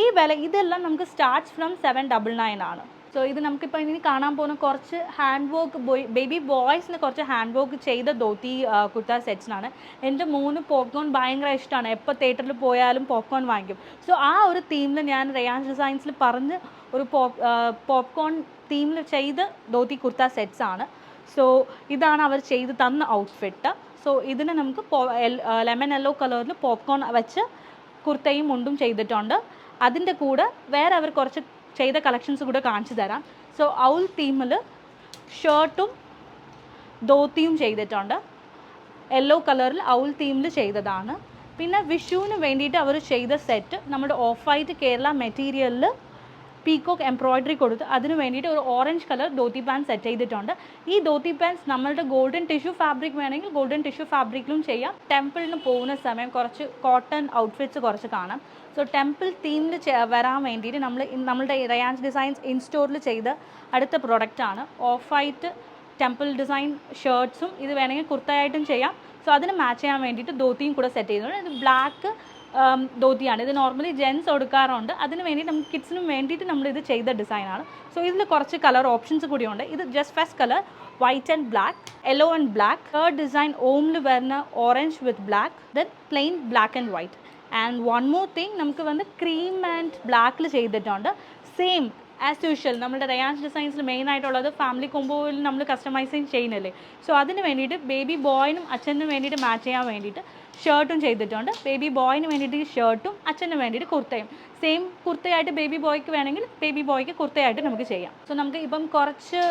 ഈ വില ഇതെല്ലാം നമുക്ക് സ്റ്റാർട്ട്സ് ഫ്രം 799 ആണ്. സോ ഇത് നമുക്കിപ്പോൾ ഇനി കാണാൻ പോകുന്ന കുറച്ച് ഹാൻഡ് വർക്ക് ബേബി ബോയ്സിന് കുറച്ച് ഹാൻഡ് വർക്ക് ചെയ്ത ധോത്തി കുർത്ത സെറ്റ്സിനാണ്. എൻ്റെ മോന് പോപ്കോൺ ഭയങ്കര ഇഷ്ടമാണ്. എപ്പോൾ തിയേറ്ററിൽ പോയാലും പോപ്കോൺ വാങ്ങിക്കും. സോ ആ ഒരു തീമിൽ ഞാൻ റയാൻസ് ഡിസൈൻസിൽ പറഞ്ഞ് ഒരു പോപ്കോൺ തീമിൽ ചെയ്ത ധോത്തി കുർത്ത സെറ്റ്സ് ആണ്. സോ ഇതാണ് അവർ ചെയ്ത് തന്ന ഔട്ട്ഫിറ്റ്. സോ ഇതിന് നമുക്ക് ലെമൺ യെല്ലോ കളറിൽ പോപ്കോൺ വെച്ച് കുർത്തയും മുണ്ടും ചെയ്തിട്ടുണ്ട്. അതിൻ്റെ കൂടെ വേറെ അവർ കുറച്ച് ചെയ്ത കളക്ഷൻസ് കൂടെ കാണിച്ചു തരാം. സോ ഔൾ തീമിൽ ഷർട്ടും ധോത്തിയും ചെയ്തിട്ടുണ്ട്. യെല്ലോ കളറിൽ ഔൾ തീമിൽ ചെയ്തതാണ്. പിന്നെ വിഷുവിന് വേണ്ടിയിട്ട് അവർ ചെയ്ത സെറ്റ് നമ്മുടെ ഓഫ് വൈറ്റ് കേരള മെറ്റീരിയലിൽ പീക്കോക്ക് എംബ്രോയ്ഡറി കൊടുത്ത് അതിന് വേണ്ടിയിട്ട് ഒരു orange colour dhoti pant set ചെയ്തിട്ടുണ്ട്. ഈ ധോത്തി പാൻസ് നമ്മളുടെ ഗോൾഡൻ ടിഷ്യൂ ഫാബ്രിക് വേണമെങ്കിൽ ഗോൾഡൻ ടിഷ്യൂ ഫാബ്രിക്കിലും ചെയ്യാം. ടെമ്പിളിന് പോകുന്ന സമയം കുറച്ച് കോട്ടൺ ഔട്ട്ഫിറ്റ്സ് കുറച്ച് കാണാം. സോ ടെമ്പിൾ തീമിൽ വരാൻ വേണ്ടിയിട്ട് നമ്മളുടെ റയാൻസ് ഡിസൈൻസ് ഇൻസ്റ്റോറിൽ ചെയ്ത അടുത്ത പ്രൊഡക്റ്റാണ് ഓഫ് വൈറ്റ് ടെമ്പിൾ ഡിസൈൻ ഷർട്ട്സും. ഇത് വേണമെങ്കിൽ കുർത്തയായിട്ടും ചെയ്യാം. സോ അതിന് മാച്ച് ചെയ്യാൻ വേണ്ടിയിട്ട് ധോത്തിയും കൂടെ സെറ്റ് ചെയ്തിട്ടുണ്ട്. ഇത് ബ്ലാക്ക് ധോത്തിയാണ്. ഇത് നോർമലി ജെൻസ് കൊടുക്കാറുണ്ട്. അതിന് വേണ്ടി നമുക്ക് കിഡ്സിനും വേണ്ടിയിട്ട് നമ്മളിത് ചെയ്ത ഡിസൈനാണ്. സോ ഇതിൽ കുറച്ച് കളർ ഓപ്ഷൻസ് കൂടിയുണ്ട്. ഇത് just first colour white and black, yellow and black. Third design ഓമിൽ വരുന്ന orange with black, then plain black and white. And one more thing നമുക്ക് ക്രീം ആൻഡ് ബ്ലാക്കിൽ ചെയ്തിട്ടുണ്ട്. സെയിം ആസ് യൂഷ്വൽ നമ്മുടെ റയാൻസ് ഡിസൈൻസിൽ മെയിൻ ആയിട്ടുള്ളത് ഫാമിലി കോംബോയിൽ നമ്മൾ കസ്റ്റമൈസിങ് ചെയ്യുന്നില്ലേ. സോ അതിന് വേണ്ടിയിട്ട് ബേബി ബോയിനും അച്ഛനും വേണ്ടിയിട്ട് മാച്ച് ചെയ്യാൻ വേണ്ടിയിട്ട് ഷർട്ടും ചെയ്തിട്ടുണ്ട്. ബേബി ബോയിന് വേണ്ടിയിട്ട് ഷർട്ടും അച്ഛന് വേണ്ടിയിട്ട് കുർത്തയും. സെയിം കുർത്തയായിട്ട് ബേബി ബോയ്ക്ക് വേണമെങ്കിൽ ബേബി ബോയ്ക്ക് കുർത്തയായിട്ട് നമുക്ക് ചെയ്യാം. സോ നമുക്ക് ഇപ്പം കുറച്ച്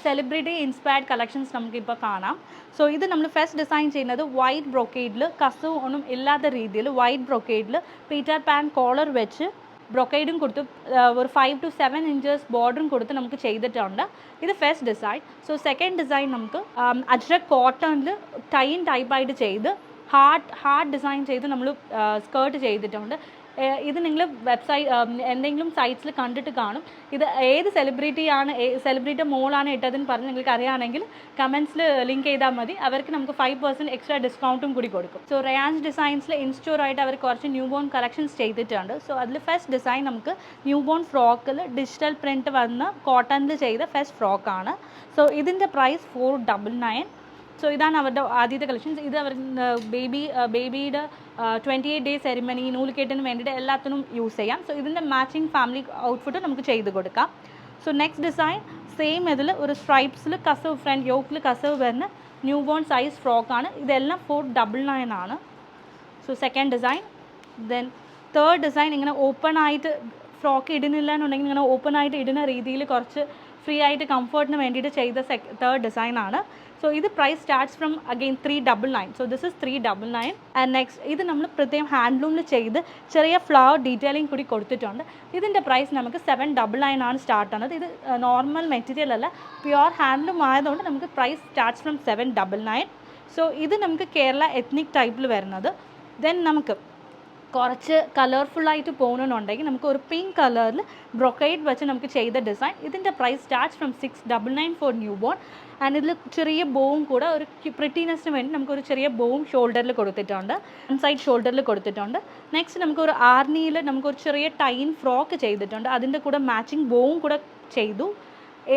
സെലിബ്രിറ്റി ഇൻസ്പയർഡ് കളക്ഷൻസ് നമുക്കിപ്പോൾ കാണാം. സോ ഇത് നമ്മൾ ഫസ്റ്റ് ഡിസൈൻ ചെയ്യുന്നത് വൈറ്റ് ബ്രൊക്കേഡിൽ കസവ് ഒന്നും ഇല്ലാത്ത രീതിയിൽ വൈറ്റ് ബ്രൊക്കേഡിൽ പീറ്റർ പാൻ കോളർ വെച്ച് ബ്രൊക്കേഡും കൊടുത്ത് ഒരു 5 to 7 inches ബോർഡറും കൊടുത്ത് നമുക്ക് ചെയ്തിട്ടുണ്ട്. ഇത് first design. So second design നമുക്ക് അജ്രക് കോട്ടണിൽ ടൈൻ ടൈപ്പായിട്ട് ചെയ്ത് ഹാർഡ് ഡിസൈൻ ചെയ്ത് നമ്മൾ സ്കേർട്ട് ചെയ്തിട്ടുണ്ട്. ഇത് നിങ്ങൾ എന്തെങ്കിലും സൈറ്റ്സിൽ കണ്ടിട്ട് കാണും. ഇത് ഏത് സെലിബ്രിറ്റി മോളാണ് ഇട്ടതെന്ന് പറഞ്ഞ് നിങ്ങൾക്ക് അറിയുകയാണെങ്കിൽ കമൻസിൽ ലിങ്ക് ചെയ്താൽ മതി. അവർക്ക് നമുക്ക് 5% എക്സ്ട്രാ ഡിസ്കൗണ്ടും കൂടി കൊടുക്കും. സോ റയാൻസ് ഡിസൈൻസിൽ ഇൻസ്റ്റോറായിട്ട് അവർ കുറച്ച് ന്യൂ ബോൺ കളക്ഷൻസ് ചെയ്തിട്ടുണ്ട്. സോ അതിൽ ഫസ്റ്റ് ഡിസൈൻ നമുക്ക് ന്യൂ ബോൺ ഫ്രോക്കിൽ ഡിജിറ്റൽ പ്രിൻറ്റ് വന്ന് കോട്ടണിൽ ചെയ്ത ഫസ്റ്റ് ഫ്രോക്കാണ്. സോ ഇതിൻ്റെ പ്രൈസ് 499. സോ ഇതാണ് അവരുടെ ആദ്യത്തെ കളക്ഷൻസ്. ഇത് അവർ ബേബിയുടെ 28 ഡേ സെറിമണി നൂലുകെട്ടിന് വേണ്ടിയിട്ട് എല്ലാത്തിനും യൂസ് ചെയ്യാം. സോ ഇതിൻ്റെ മാച്ചിങ് ഫാമിലി ഔട്ട്ഫിറ്റ് നമുക്ക് ചെയ്ത് കൊടുക്കാം. സോ നെക്സ്റ്റ് ഡിസൈൻ സെയിം ഇതിൽ ഒരു സ്ട്രൈപ്സിൽ കസവ് ഫ്രണ്ട് യോക്കിൽ കസവ് വരുന്ന ന്യൂ ബോൺ സൈസ് ഫ്രോക്കാണ്. ഇതെല്ലാം 499 ആണ്. So second design. Then third design ഇങ്ങനെ ഓപ്പൺ ആയിട്ട് ഫ്രോക്ക് ഇടുന്നില്ല എന്നുണ്ടെങ്കിൽ ഇങ്ങനെ ഓപ്പൺ ആയിട്ട് ഇടുന്ന രീതിയിൽ കുറച്ച് ഫ്രീ ആയിട്ട് കംഫർട്ടിന് വേണ്ടിയിട്ട് ചെയ്ത തേർഡ് ഡിസൈനാണ്. സോ ഇത് price starts from again 399. So this is 399. And next ഇത് നമ്മൾ പ്രത്യേകം ഹാൻഡ്ലൂമിൽ ചെയ്ത് ചെറിയ ഫ്ലവർ ഡീറ്റെയിലിംഗ് കൂടി കൊടുത്തിട്ടുണ്ട്. ഇതിൻ്റെ പ്രൈസ് നമുക്ക് 799 ആണ് സ്റ്റാർട്ട് ആകുന്നത്. ഇത് നോർമൽ മെറ്റീരിയൽ അല്ല, പ്യുവർ ഹാൻഡ്ലൂം ആയതുകൊണ്ട് നമുക്ക് പ്രൈസ് സ്റ്റാർട്ട്സ് ഫ്രം 799. സോ ഇത് നമുക്ക് കേരള എത്നിക് ടൈപ്പിൽ വരുന്നത്. ദെൻ നമുക്ക് കുറച്ച് കളർഫുള്ളായിട്ട് പോകണമെന്നുണ്ടെങ്കിൽ നമുക്ക് ഒരു പിങ്ക് കളറിൽ ബ്രൊക്കൈഡ് വെച്ച് നമുക്ക് ചെയ്ത ഡിസൈൻ. ഇതിൻ്റെ price starts from 699 for newborn. And ഇതിൽ ചെറിയ ബോവും കൂടെ ഒരു പ്രിറ്റിനെസ്സിന് വേണ്ടി നമുക്കൊരു ചെറിയ ബോവും ഷോൾഡറിൽ കൊടുത്തിട്ടുണ്ട്, സൈഡ് ഷോൾഡറിൽ കൊടുത്തിട്ടുണ്ട്. നെക്സ്റ്റ് നമുക്കൊരു ആർണിയിൽ നമുക്കൊരു ചെറിയ ടൈൻ ഫ്രോക്ക് ചെയ്തിട്ടുണ്ട്. അതിൻ്റെ കൂടെ മാച്ചിങ് ബോവും കൂടെ ചെയ്തു.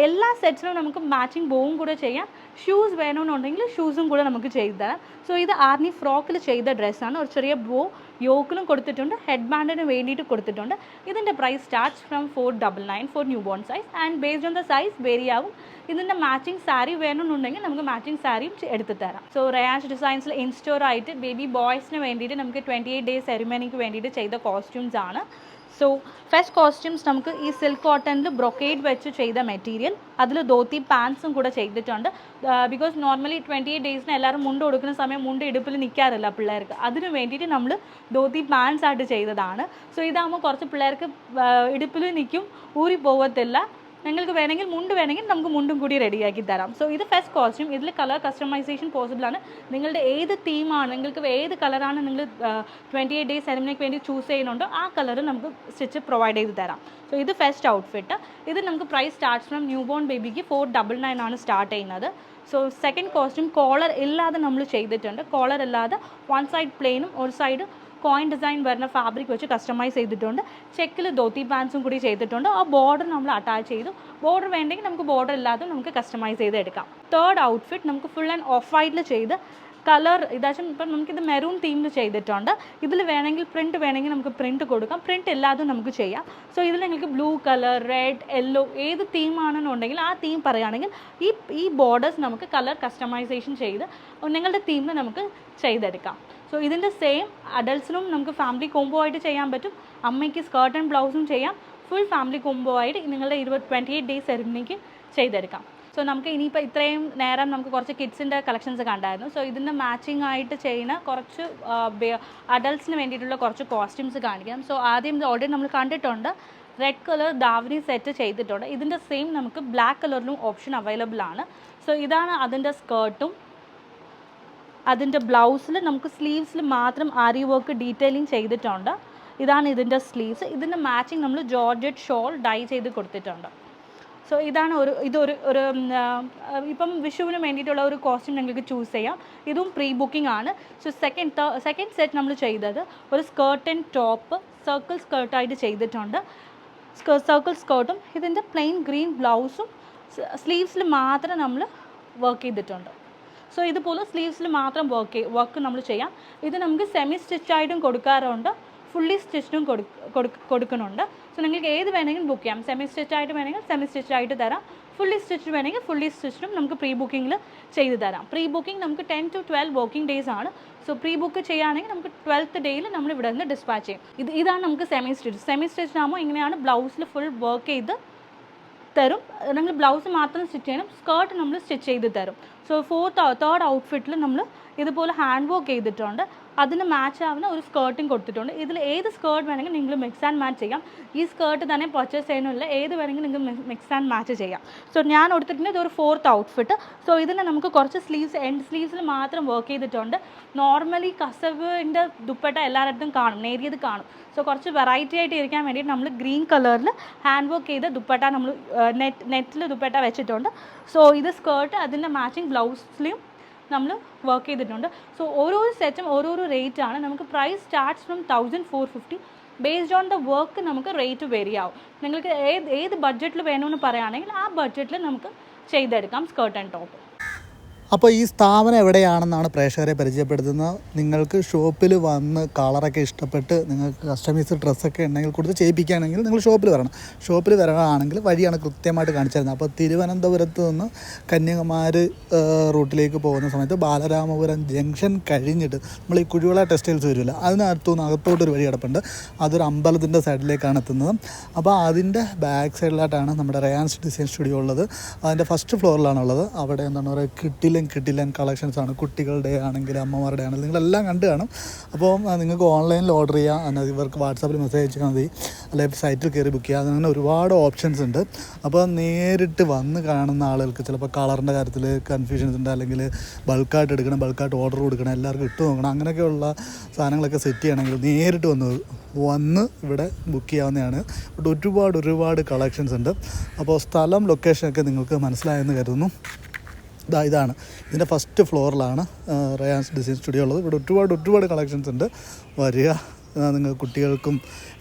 എല്ലാ സെറ്റ്സിനും നമുക്ക് മാച്ചിങ് ബോവും കൂടെ ചെയ്യാം. ഷൂസ് വേണമെന്നുണ്ടെങ്കിൽ ഷൂസും കൂടെ നമുക്ക് ചെയ്തു തരാം. സോ ഇത് ആർണി ഫ്രോക്കിൽ ചെയ്ത ഡ്രസ്സാണ്. ഒരു ചെറിയ ബോ യോക്കിലും കൊടുത്തിട്ടുണ്ട്, ഹെഡ് ബാൻഡിന് വേണ്ടിയിട്ട് കൊടുത്തിട്ടുണ്ട്. ഇതിൻ്റെ price starts from 499 for newborn size. And based on the size vary ആവും. ഇതിൻ്റെ മാച്ചിങ് സാരി വേണമെന്നുണ്ടെങ്കിൽ നമുക്ക് മാച്ചിങ് സാരിയും എടുത്ത് തരാം. സോ റയാൻസ് ഡിസൈൻസിൽ ഇൻസ്റ്റോറായിട്ട് ബേബി ബോയ്സിന് വേണ്ടിയിട്ട് നമുക്ക് 28 ഡേ സെറിമണിക്ക് വേണ്ടിയിട്ട് ചെയ്ത കോസ്റ്റ്യൂംസ് ആണ്. സോ ഫസ്റ്റ് കോസ്റ്റ്യൂംസ് നമുക്ക് ഈ സിൽക്ക് കോട്ടണിൽ ബ്രൊക്കേഡ് വെച്ച് ചെയ്ത മെറ്റീരിയൽ, അതിൽ ധോത്തി പാൻസും കൂടെ ചെയ്തിട്ടുണ്ട്. ബിക്കോസ് നോർമലി 28 ഡേയ്സിന് എല്ലാവരും മുണ്ട് കൊടുക്കുന്ന സമയം മുണ്ട് ഇടുപ്പിൽ നിൽക്കാറില്ല പിള്ളേർക്ക്. അതിന് വേണ്ടിയിട്ട് നമ്മൾ ധോത്തി പാൻസ് ആയിട്ട് ചെയ്തതാണ്. സോ ഇതാകുമ്പോൾ കുറച്ച് പിള്ളേർക്ക് ഇടുപ്പിൽ നിൽക്കും, ഊരി പോകത്തില്ല. നിങ്ങൾക്ക് വേണമെങ്കിൽ മുണ്ട് വേണമെങ്കിൽ നമുക്ക് മുണ്ടും കൂടി റെഡിയാക്കി തരാം. സോ ഇത് ഫസ്റ്റ് കോസ്റ്റ്യൂം. ഇതിൽ കളർ കസ്റ്റമൈസേഷൻ പോസിബിളാണ്. നിങ്ങളുടെ ഏത് തീമാണ്, നിങ്ങൾക്ക് ഏത് കളറാണ് നിങ്ങൾ 28 ഡേ സെറിമണിക്ക് വേണ്ടി ചൂസ് ചെയ്യുന്നുണ്ടോ ആ കളർ നമുക്ക് സ്റ്റിച്ച് പ്രൊവൈഡ് ചെയ്ത് തരാം. സോ ഇത് ഫസ്റ്റ് ഔട്ട്ഫിറ്റ്. ഇത് നമുക്ക് price starts from new born ബേബിക്ക് 499 ആണ് സ്റ്റാർട്ട് ചെയ്യുന്നത്. സോ സെക്കൻഡ് കോസ്റ്റ്യൂം കോളർ ഇല്ലാതെ നമ്മൾ ചെയ്തിട്ടുണ്ട്. കോളർ ഇല്ലാതെ വൺ സൈഡ് പ്ലെയിനും ഒരു സൈഡ് കോയിൻ ഡിസൈൻ വരുന്ന ഫാബ്രിക് വെച്ച് കസ്റ്റമൈസ് ചെയ്തിട്ടുണ്ട്. ചെക്കിൽ ധോത്തി പാൻസും കൂടി ചെയ്തിട്ടുണ്ട്. ആ ബോർഡർ നമ്മൾ അറ്റാച്ച് ചെയ്തു. ബോർഡർ വേണ്ടെങ്കിൽ നമുക്ക് ബോർഡർ ഇല്ലാതെ നമുക്ക് കസ്റ്റമൈസ് ചെയ്ത് എടുക്കാം. തേർഡ് ഔട്ട്ഫിറ്റ് നമുക്ക് ഫുൾ ആൻഡ് ഓഫ് വൈറ്റിൽ ചെയ്ത് കളർ ഇതാച്ചും ഇപ്പം നമുക്കിത് മെറൂൺ തീമിൽ ചെയ്തിട്ടുണ്ട്. ഇതിൽ വേണമെങ്കിൽ പ്രിൻറ്റ് വേണമെങ്കിൽ നമുക്ക് പ്രിൻറ്റ് കൊടുക്കാം, പ്രിൻറ്റ് ഇല്ലാതെ നമുക്ക് ചെയ്യാം. സോ ഇതിൽ നിങ്ങൾക്ക് ബ്ലൂ കളർ, റെഡ്, യെല്ലോ ഏത് തീമാണെന്നുണ്ടെങ്കിൽ ആ തീം പറയുകയാണെങ്കിൽ ഈ ബോർഡേഴ്സ് നമുക്ക് കളർ കസ്റ്റമൈസേഷൻ ചെയ്ത് നിങ്ങളുടെ തീമിൽ നമുക്ക് ചെയ്തെടുക്കാം. സോ ഇതിൻ്റെ സെയിം അഡൾട്ട്സിനും നമുക്ക് ഫാമിലി കോംബോ ആയിട്ട് ചെയ്യാൻ പറ്റും. അമ്മയ്ക്ക് സ്കേർട്ട് ആൻഡ് ബ്ലൗസും ചെയ്യാം. ഫുൾ ഫാമിലി കോംബോ ആയിട്ട് നിങ്ങളുടെ 28 ഡേ സെറിമണിക്ക് ചെയ്തെടുക്കാം. സോ നമുക്ക് ഇനിയിപ്പോൾ ഇത്രയും നേരം നമുക്ക് കുറച്ച് കിഡ്സിൻ്റെ കളക്ഷൻസ് കണ്ടായിരുന്നു. സോ ഇതിൻ്റെ മാച്ചിങ് ആയിട്ട് ചെയ്യുന്ന കുറച്ച് അഡൾട്ട്സിന് വേണ്ടിയിട്ടുള്ള കുറച്ച് കോസ്റ്റ്യൂംസ് കാണിക്കാം. സോ ആദ്യം ഓൾറെഡി നമ്മൾ കണ്ടിട്ടുണ്ട് റെഡ് കളർ ദാവനി സെറ്റ് ചെയ്തിട്ടുണ്ട്. ഇതിൻ്റെ സെയിം നമുക്ക് ബ്ലാക്ക് കളറിലും ഓപ്ഷൻ അവൈലബിൾ ആണ്. സോ ഇതാണ് അതിൻ്റെ സ്കേർട്ടും. അതിൻ്റെ ബ്ലൗസിൽ നമുക്ക് സ്ലീവ്സിൽ മാത്രം ആരി വർക്ക് ഡീറ്റെയിലിംഗ് ചെയ്തിട്ടുണ്ട്. ഇതാണ് ഇതിൻ്റെ സ്ലീവ്സ്. ഇതിൻ്റെ മാച്ചിങ് നമ്മൾ ജോർജറ്റ് ഷോൾ ഡൈ ചെയ്ത് കൊടുത്തിട്ടുണ്ട്. സോ ഇതാണ് ഇതൊരു ഇപ്പം വിഷുവിന് വേണ്ടിയിട്ടുള്ള ഒരു കോസ്റ്റ്യൂം നിങ്ങൾക്ക് ചൂസ് ചെയ്യാം. ഇതും പ്രീ ബുക്കിംഗ് ആണ്. സോ സെക്കൻഡ് സെറ്റ് നമ്മൾ ചെയ്തത് ഒരു സ്കേർട്ട് ആൻഡ് ടോപ്പ് സർക്കിൾ സ്കേർട്ടായിട്ട് ചെയ്തിട്ടുണ്ട്. സർക്കിൾ സ്കേർട്ടും ഇതിൻ്റെ പ്ലെയിൻ ഗ്രീൻ ബ്ലൗസും സ്ലീവ്സിൽ മാത്രം നമ്മൾ വർക്ക് ചെയ്തിട്ടുണ്ട്. സോ ഇതുപോലെ സ്ലീവ്സിൽ മാത്രം വർക്ക് നമ്മൾ ചെയ്യാം. ഇത് നമുക്ക് സെമി സ്റ്റിച്ചായിട്ടും കൊടുക്കാറുണ്ട്, ഫുള്ളി സ്റ്റിച്ചും കൊടുക്കുന്നുണ്ട്. സോ നിങ്ങൾക്ക് ഏത് വേണമെങ്കിലും ബുക്ക് ചെയ്യാം. സെമി സ്റ്റിച്ചായിട്ട് വേണമെങ്കിൽ സെമി സ്റ്റിച്ചായിട്ട് തരാം, ഫുള്ളി സ്റ്റിച്ച് വേണമെങ്കിൽ ഫുള്ളി സ്റ്റിച്ചും നമുക്ക് പ്രീ ബുക്കിങ്ങിൽ ചെയ്ത് തരാം. പ്രീ ബുക്കിംഗ് നമുക്ക് 10 to 12 വർക്കിംഗ് ഡേയ്സ് ആണ്. സോ പ്രീ ബുക്ക് ചെയ്യുകയാണെങ്കിൽ നമുക്ക് 12th ഡേയിൽ നമ്മൾ ഇവിടെ നിന്ന് ഡിസ്പാച്ച് ചെയ്യും. ഇതാണ് നമുക്ക് സെമി സ്റ്റിച്ച്. സെമി സ്റ്റിച്ച് ആകുമ്പോൾ ഇങ്ങനെയാണ് ബ്ലൗസിൽ ഫുൾ വർക്ക് ചെയ്ത് തരും. നമ്മൾ ബ്ലൗസ് മാത്രം സ്റ്റിച്ച് ചെയ്യണം, സ്കേർട്ട് നമ്മൾ സ്റ്റിച്ച് ചെയ്ത് തരും. സോ തേർഡ് ഔട്ട്ഫിറ്റിൽ നമ്മൾ ഇതുപോലെ ഹാൻഡ് വർക്ക് ചെയ്തിട്ടുണ്ട്. അതിന് മാച്ച് ആവുന്ന ഒരു സ്കേർട്ടും കൊടുത്തിട്ടുണ്ട്. ഇതിൽ ഏത് സ്കേർട്ട് വേണമെങ്കിൽ നിങ്ങൾ മിക്സ് ആൻഡ് മാച്ച് ചെയ്യാം. ഈ സ്കേർട്ട് തന്നെ പർച്ചേസ് ചെയ്യുന്നില്ല, ഏത് വേണമെങ്കിൽ നിങ്ങൾക്ക് മിക്സ് ആൻഡ് മാച്ച് ചെയ്യാം. സോ ഞാൻ കൊടുത്തിട്ടുണ്ട് ഇതൊരു 4th ഔട്ട്ഫിറ്റ്. സോ ഇതിന് നമുക്ക് കുറച്ച് സ്ലീവ്സ് എൻഡ് സ്ലീവ്സിൽ മാത്രം വർക്ക് ചെയ്തിട്ടുണ്ട്. നോർമലി കസവിൻ്റെ ദുപ്പട്ട എല്ലായിടത്തും കാണും, നേരിയത് കാണും. സോ കുറച്ച് വെറൈറ്റി ആയിട്ട് ഇരിക്കാൻ വേണ്ടിയിട്ട് നമ്മൾ ഗ്രീൻ കളറിൽ ഹാൻഡ് വർക്ക് ചെയ്ത ദുപ്പട്ട നമ്മൾ നെറ്റിൽ ദുപ്പട്ട വെച്ചിട്ടുണ്ട്. സോ ഇത് സ്കേർട്ട് അതിൻ്റെ മാച്ചിങ് ബ്ലൗസിലും നമ്മൾ വർക്ക് ചെയ്തിട്ടുണ്ട്. സോ ഓരോരോ സെറ്റും ഓരോരോ റേറ്റ് ആണ്. നമുക്ക് price starts from 1450. Based on the work നമുക്ക് റേറ്റ് വേരി ആവും. നിങ്ങൾക്ക് ഏത് ബഡ്ജറ്റിൽ വേണമെന്ന് പറയുകയാണെങ്കിൽ ആ ബഡ്ജറ്റിൽ നമുക്ക് ചെയ്തെടുക്കാം സ്കേർട്ട് ആൻഡ് ടോപ്പ്. അപ്പോൾ ഈ സ്ഥാപനം എവിടെയാണെന്നാണ് പ്രേക്ഷകരെ പരിചയപ്പെടുത്തുന്നത്. നിങ്ങൾക്ക് ഷോപ്പിൽ വന്ന് കളറൊക്കെ ഇഷ്ടപ്പെട്ട് നിങ്ങൾക്ക് കസ്റ്റമൈസ്ഡ് ഡ്രസ്സൊക്കെ ഉണ്ടെങ്കിൽ കൊടുത്ത് ചെയ്യിപ്പിക്കുകയാണെങ്കിൽ നിങ്ങൾ ഷോപ്പിൽ വരണം. ഷോപ്പിൽ വരികയാണെങ്കിൽ വഴിയാണ് കൃത്യമായിട്ട് കാണിച്ചു തരുന്നത്. അപ്പോൾ തിരുവനന്തപുരത്ത് നിന്ന് കന്യാകുമാരി റൂട്ടിലേക്ക് പോകുന്ന സമയത്ത് ബാലരാമപുരം ജംഗ്ഷൻ കഴിഞ്ഞിട്ട് നമ്മൾ ഈ കുഴിവിള ടെക്സ്റ്റൈൽസ് വരില്ല, അതിനകത്തുനിന്ന് അകത്തോട്ടൊരു വഴി കിടപ്പുണ്ട്. അതൊരു അമ്പലത്തിൻ്റെ സൈഡിലേക്കാണ് എത്തുന്നത്. അപ്പോൾ അതിൻ്റെ ബാക്ക് സൈഡിലായിട്ടാണ് നമ്മുടെ റയാൻസ് ഡിസൈൻ സ്റ്റുഡിയോ ഉള്ളത്. അതിൻ്റെ ഫസ്റ്റ് ഫ്ലോറിലാണുള്ളത്. അവിടെ എന്താണ് പറയുക കിട്ടില്ലൻ കളക്ഷൻസ് ആണ്. കുട്ടികളുടെ ആണെങ്കിലും അമ്മമാരുടെ ആണെങ്കിലും നിങ്ങളെല്ലാം കണ്ടു കാണും. അപ്പോൾ നിങ്ങൾക്ക് ഓൺലൈനിൽ ഓർഡർ ചെയ്യാം, എന്നാൽ ഇവർക്ക് വാട്സാപ്പിൽ മെസ്സേജ് അയച്ചാൽ മതി, അല്ലെങ്കിൽ സൈറ്റിൽ കയറി ബുക്ക് ചെയ്യാം. അങ്ങനെ ഒരുപാട് ഓപ്ഷൻസ് ഉണ്ട്. അപ്പോൾ നേരിട്ട് വന്ന് കാണുന്ന ആളുകൾക്ക് ചിലപ്പോൾ കളറിൻ്റെ കാര്യത്തിൽ കൺഫ്യൂഷൻസ് ഉണ്ട്, അല്ലെങ്കിൽ ബൾക്കായിട്ട് എടുക്കണം, ബൾക്കായിട്ട് ഓർഡർ കൊടുക്കണം, എല്ലാവർക്കും ഇട്ട് നോക്കണം, അങ്ങനെയൊക്കെയുള്ള സാധനങ്ങളൊക്കെ സെറ്റ് ചെയ്യണമെങ്കിൽ നേരിട്ട് വന്ന് ഇവിടെ ബുക്ക് ചെയ്യാവുന്നതാണ്. ഇവിടെ ഒരുപാട് കളക്ഷൻസ് ഉണ്ട്. അപ്പോൾ സ്ഥലം ലൊക്കേഷനൊക്കെ നിങ്ങൾക്ക് മനസ്സിലായെന്ന് കരുതുന്നു. ഇതാണ് ഇതിൻ്റെ ഫസ്റ്റ് ഫ്ലോറിലാണ് റയാൻസ് ഡിസൈൻ സ്റ്റുഡിയോ ഉള്ളത്. ഇവിടെ ഒരുപാട് കളക്ഷൻസ് ഉണ്ട്. വരിക, നിങ്ങൾ കുട്ടികൾക്കും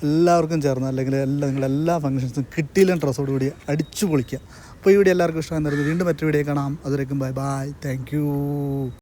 എല്ലാവർക്കും ചേർന്ന് അല്ലെങ്കിൽ നിങ്ങളെല്ലാ ഫംഗ്ഷൻസും കിട്ടിയില്ല ഡ്രസ്സോടുകൂടി അടിച്ചു പൊളിക്കുക. അപ്പോൾ ഈ വീഡിയോ എല്ലാവർക്കും ഇഷ്ടമായി. വീണ്ടും മറ്റൊരു വീഡിയോ കാണാം. അതുവരേക്കും ബൈ, താങ്ക് യു.